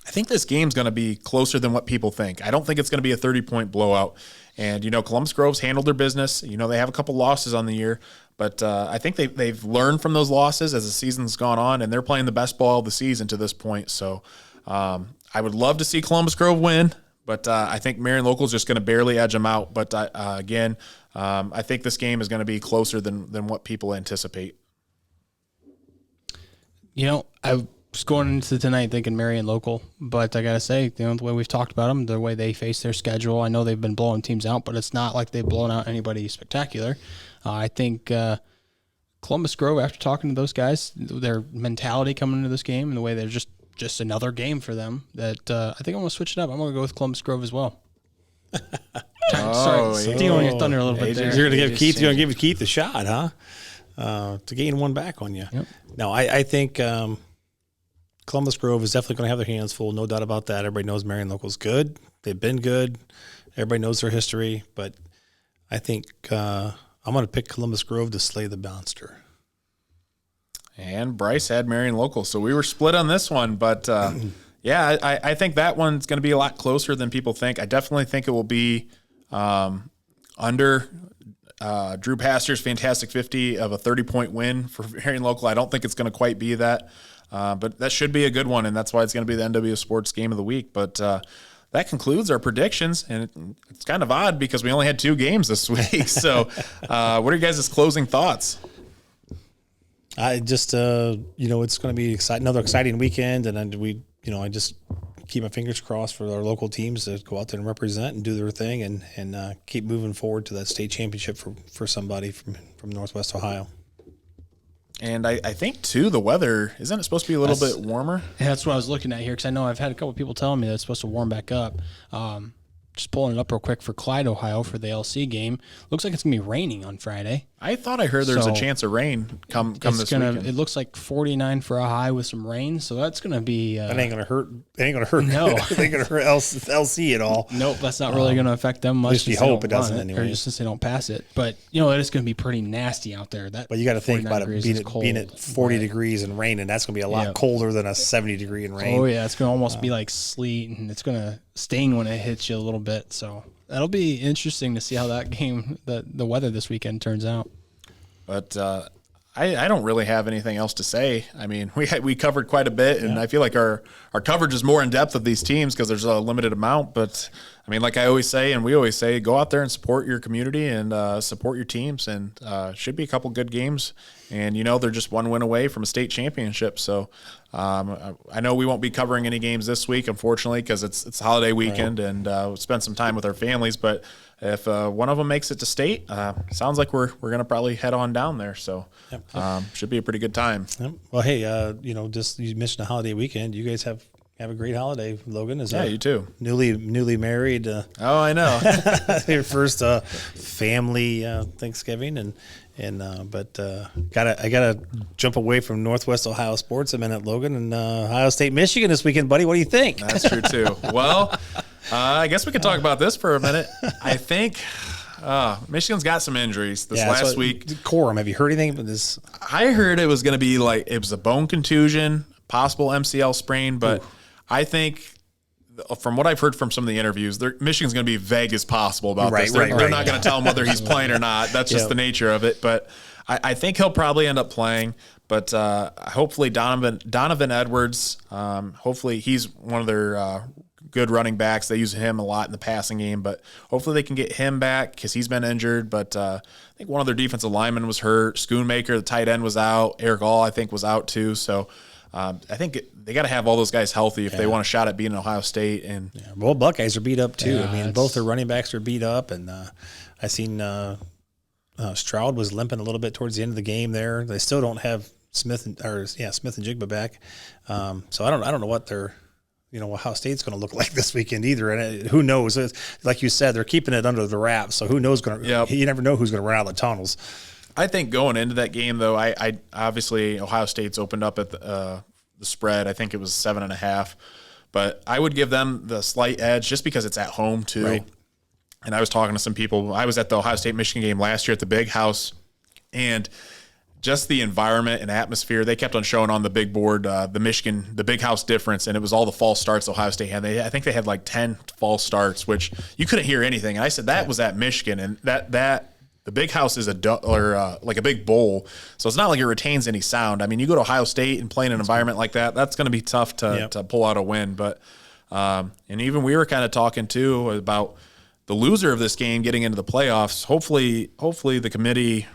I think this game's going to be closer than what people think. I don't think it's going to be a 30-point blowout. And, Columbus Grove's handled their business. They have a couple losses on the year, but I think they've learned from those losses as the season's gone on, and they're playing the best ball of the season to this point. So I would love to see Columbus Grove win, but I think Marion Local is just going to barely edge them out. But again, I think this game is going to be closer than what people anticipate. I was going into tonight thinking Marion Local, but I got to say, the way we've talked about them, the way they face their schedule, I know they've been blowing teams out, but it's not like they've blown out anybody spectacular. I think Columbus Grove, after talking to those guys, their mentality coming into this game and the way they're just just another game for them that I think I'm going to switch it up. I'm going to go with Columbus Grove as well. Sorry, stealing your thunder a little bit there. You're going to give Keith a shot, huh? To gain one back on you. Yep. No, I think Columbus Grove is definitely going to have their hands full. No doubt about that. Everybody knows Marion Local's good. They've been good. Everybody knows their history. But I think I'm going to pick Columbus Grove to slay the monster. And Bryce had Marion Local, so we were split on this one. But, yeah, I think that one's going to be a lot closer than people think. I definitely think it will be under Drew Pastor's fantastic 50 of a 30-point win for Marion Local. I don't think it's going to quite be that, but that should be a good one, and that's why it's going to be the NWO Sports Game of the Week. But that concludes our predictions, and it's kind of odd because we only had 2 games this week. So what are you guys' closing thoughts? I just, it's going to be another exciting weekend, and I just keep my fingers crossed for our local teams to go out there and represent and do their thing, and keep moving forward to that state championship for somebody from Northwest Ohio. And I think, too, the weather, isn't it supposed to be a little bit warmer? Yeah, that's what I was looking at here because I know I've had a couple of people telling me that it's supposed to warm back up. Just pulling it up real quick for Clyde, Ohio for the LC game. Looks like it's going to be raining on Friday. I thought I heard there was a chance of rain come this weekend. It looks like 49 for a high with some rain, so that's going to be... that ain't going to hurt. It ain't going to hurt. No. It ain't going to hurt LC at all. Nope, that's not really going to affect them much. At least we hope it doesn't anyway. Or just since they don't pass it. But, it is going to be pretty nasty out there. But you got to think about it being at 40 degrees and rain, and that's going to be a lot colder than a 70-degree and rain. Oh, yeah, it's going to almost be like sleet, and it's going to sting when it hits you a little bit, so... That'll be interesting to see how that game, the weather this weekend turns out. But I don't really have anything else to say. I mean, we covered quite a bit, and I feel like our coverage is more in depth of these teams because there's a limited amount. But I mean, like I always say, and we always say, go out there and support your community and support your teams, and should be a couple good games. And they're just one win away from a state championship. So I know we won't be covering any games this week, unfortunately, because it's holiday weekend, and we'll spend some time with our families. But if one of them makes it to state, sounds like we're going to probably head on down there. So should be a pretty good time. Yep. Well, hey, just you mentioned a holiday weekend. You guys have a great holiday, Logan. You too. Newly married. Oh, I know. Your first family Thanksgiving, but I gotta jump away from Northwest Ohio sports a minute, Logan, and Ohio State, Michigan this weekend, buddy. What do you think? That's true too. Well, I guess we could talk about this for a minute. I think Michigan's got some injuries this last week. Corum, have you heard anything about this? I heard it was going to be it was a bone contusion, possible MCL sprain, but I think from what I've heard from some of the interviews, Michigan's going to be vague as possible about this. They're not going to tell him whether he's playing or not. That's just the nature of it. But I think he'll probably end up playing. But hopefully Donovan Edwards, hopefully he's one of their good running backs. They use him a lot in the passing game. But hopefully they can get him back because he's been injured. But I think one of their defensive linemen was hurt. Schoonmaker, the tight end, was out. Eric All, I think, was out too. So I think they got to have all those guys healthy if they want a shot at being Ohio State. And well, Buckeyes are beat up too. I mean, both their running backs are beat up, and I seen Stroud was limping a little bit towards the end of the game. There, they still don't have Smith and Jigba back. So I don't know what their Ohio State's going to look like this weekend either. And who knows? Like you said, they're keeping it under the wraps. So who knows? You never know who's going to run out of the tunnels. I think going into that game, though, I obviously Ohio State's opened up at the spread. I think it was 7.5, but I would give them the slight edge just because it's at home too. Right. And I was talking to some people. I was at the Ohio State Michigan game last year at the Big House, and just the environment and atmosphere. They kept on showing on the big board the Big House difference, and it was all the false starts Ohio State had. I think they had like 10 false starts, which you couldn't hear anything. And I said that was at Michigan, and that. The Big House is like a big bowl, so it's not like it retains any sound. I mean, you go to Ohio State and play in an environment like that, that's going to be tough to pull out a win. But and even we were kind of talking too about the loser of this game getting into the playoffs. Hopefully the committee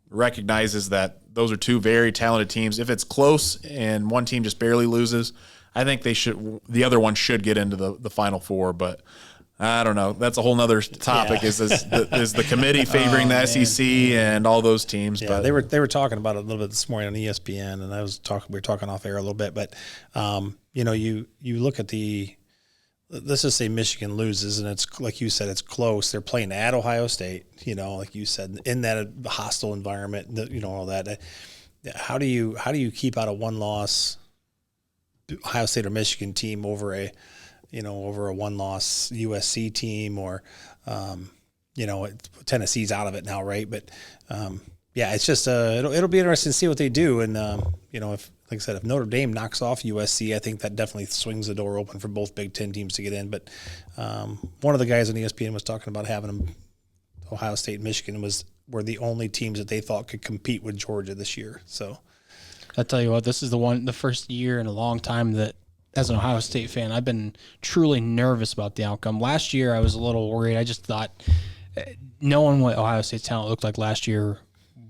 recognizes that those are two very talented teams. If it's close and one team just barely loses, I think the other one should get into the Final Four, but. I don't know. That's a whole nother topic. Yeah. Is the committee favoring the SEC and all those teams? Yeah, but they were talking about it a little bit this morning on ESPN, and we were talking off air a little bit. But you look at let's just say Michigan loses, and it's like you said, it's close. They're playing at Ohio State, like you said, in that hostile environment, all that. How do you keep out a one-loss Ohio State or Michigan team over a one-loss USC team, or Tennessee's out of it now, right? But it's just it'll be interesting to see what they do, and if, like I said, if Notre Dame knocks off USC, I think that definitely swings the door open for both Big Ten teams to get in. But one of the guys on ESPN was talking about having them, Ohio State and Michigan were the only teams that they thought could compete with Georgia this year. So I tell you what, this is the first year in a long time that, as an Ohio State fan, I've been truly nervous about the outcome. Last year, I was a little worried. I just thought knowing what Ohio State's talent looked like last year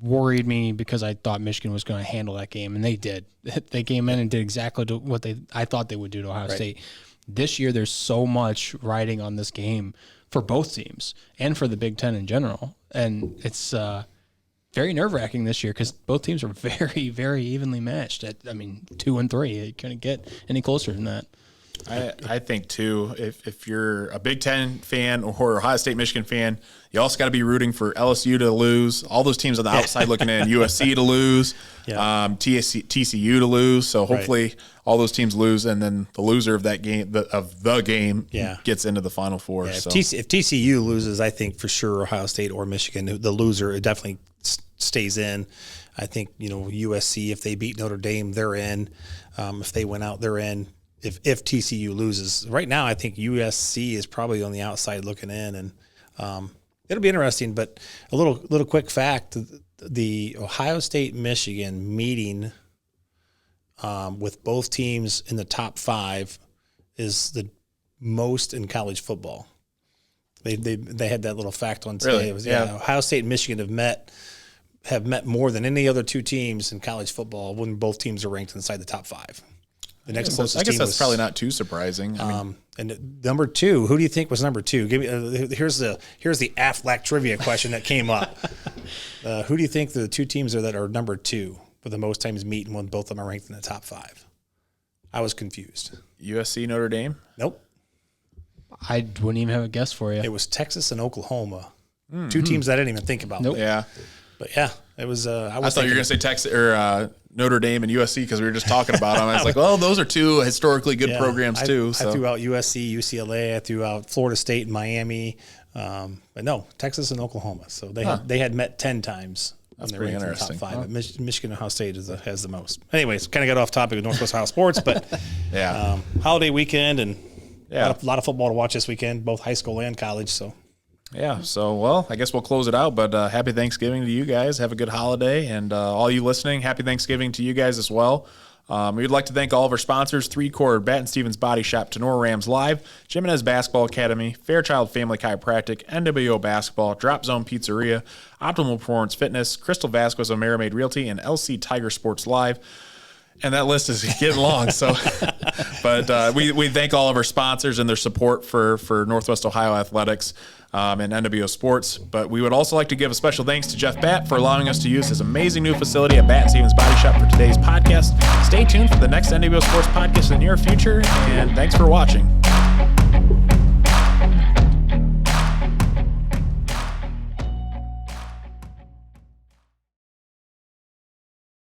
worried me, because I thought Michigan was going to handle that game, and they did. They came in and did exactly what I thought they would do to Ohio State. This year, there's so much riding on this game for both teams and for the Big Ten in general, and it's very nerve-wracking this year because both teams are very, very evenly matched. 2-3. You couldn't get any closer than that. I think too, if you're a Big Ten fan or Ohio State Michigan fan, you also got to be rooting for LSU to lose. All those teams on the outside looking in, USC to lose, TCU to lose. So hopefully all those teams lose, and then the loser of that game gets into the Final Four. Yeah, if TCU loses, I think for sure Ohio State or Michigan, the loser, it definitely stays in. I think USC, if they beat Notre Dame, they're in. If they win out, they're in. If TCU loses, right now I think USC is probably on the outside looking in, and it'll be interesting. But a little quick fact: the Ohio State Michigan meeting with both teams in the top 5 is the most in college football. They had that little fact on today. Really? It was, Ohio State and Michigan have met more than any other two teams in college football when both teams are ranked inside the top 5. The next closest I guess team that's was, probably not too surprising. And number 2, who do you think was number 2? Give me here's the Aflac trivia question that came up. Who do you think the two teams are that are number 2 for the most times meet, and when both of them are ranked in the top 5? I was confused. USC, Notre Dame? Nope. I wouldn't even have a guess for you. It was Texas and Oklahoma. Mm-hmm. Two teams I didn't even think about. Nope. Yeah. But yeah, it was. I thought you were going to say Texas or Notre Dame and USC because we were just talking about them. I was like, well, those are two historically good programs too. I threw out USC, UCLA. I threw out Florida State and Miami. But no, Texas and Oklahoma. So they had met 10 times. That's pretty interesting. Top 5. But Michigan and Ohio State has the most. Anyways, kind of got off topic with Northwest Ohio sports, but holiday weekend and a lot of football to watch this weekend, both high school and college. So. Yeah, so, well, I guess we'll close it out, but happy Thanksgiving to you guys. Have a good holiday, and all you listening, happy Thanksgiving to you guys as well. We'd like to thank all of our sponsors, 3-Chord, Baton Stevens Body Shop, Tenor Rams Live, Jimenez Basketball Academy, Fairchild Family Chiropractic, NWO Basketball, Drop Zone Pizzeria, Optimal Performance Fitness, Crystal Vasquez of Marymaid Realty, and LC Tiger Sports Live. And that list is getting long, so but we thank all of our sponsors and their support for Northwest Ohio Athletics and NWO Sports. But we would also like to give a special thanks to Jeff Batt for allowing us to use his amazing new facility at Baton Stevens Body Shop for today's podcast. Stay tuned for the next NWO Sports podcast in the near future, and thanks for watching.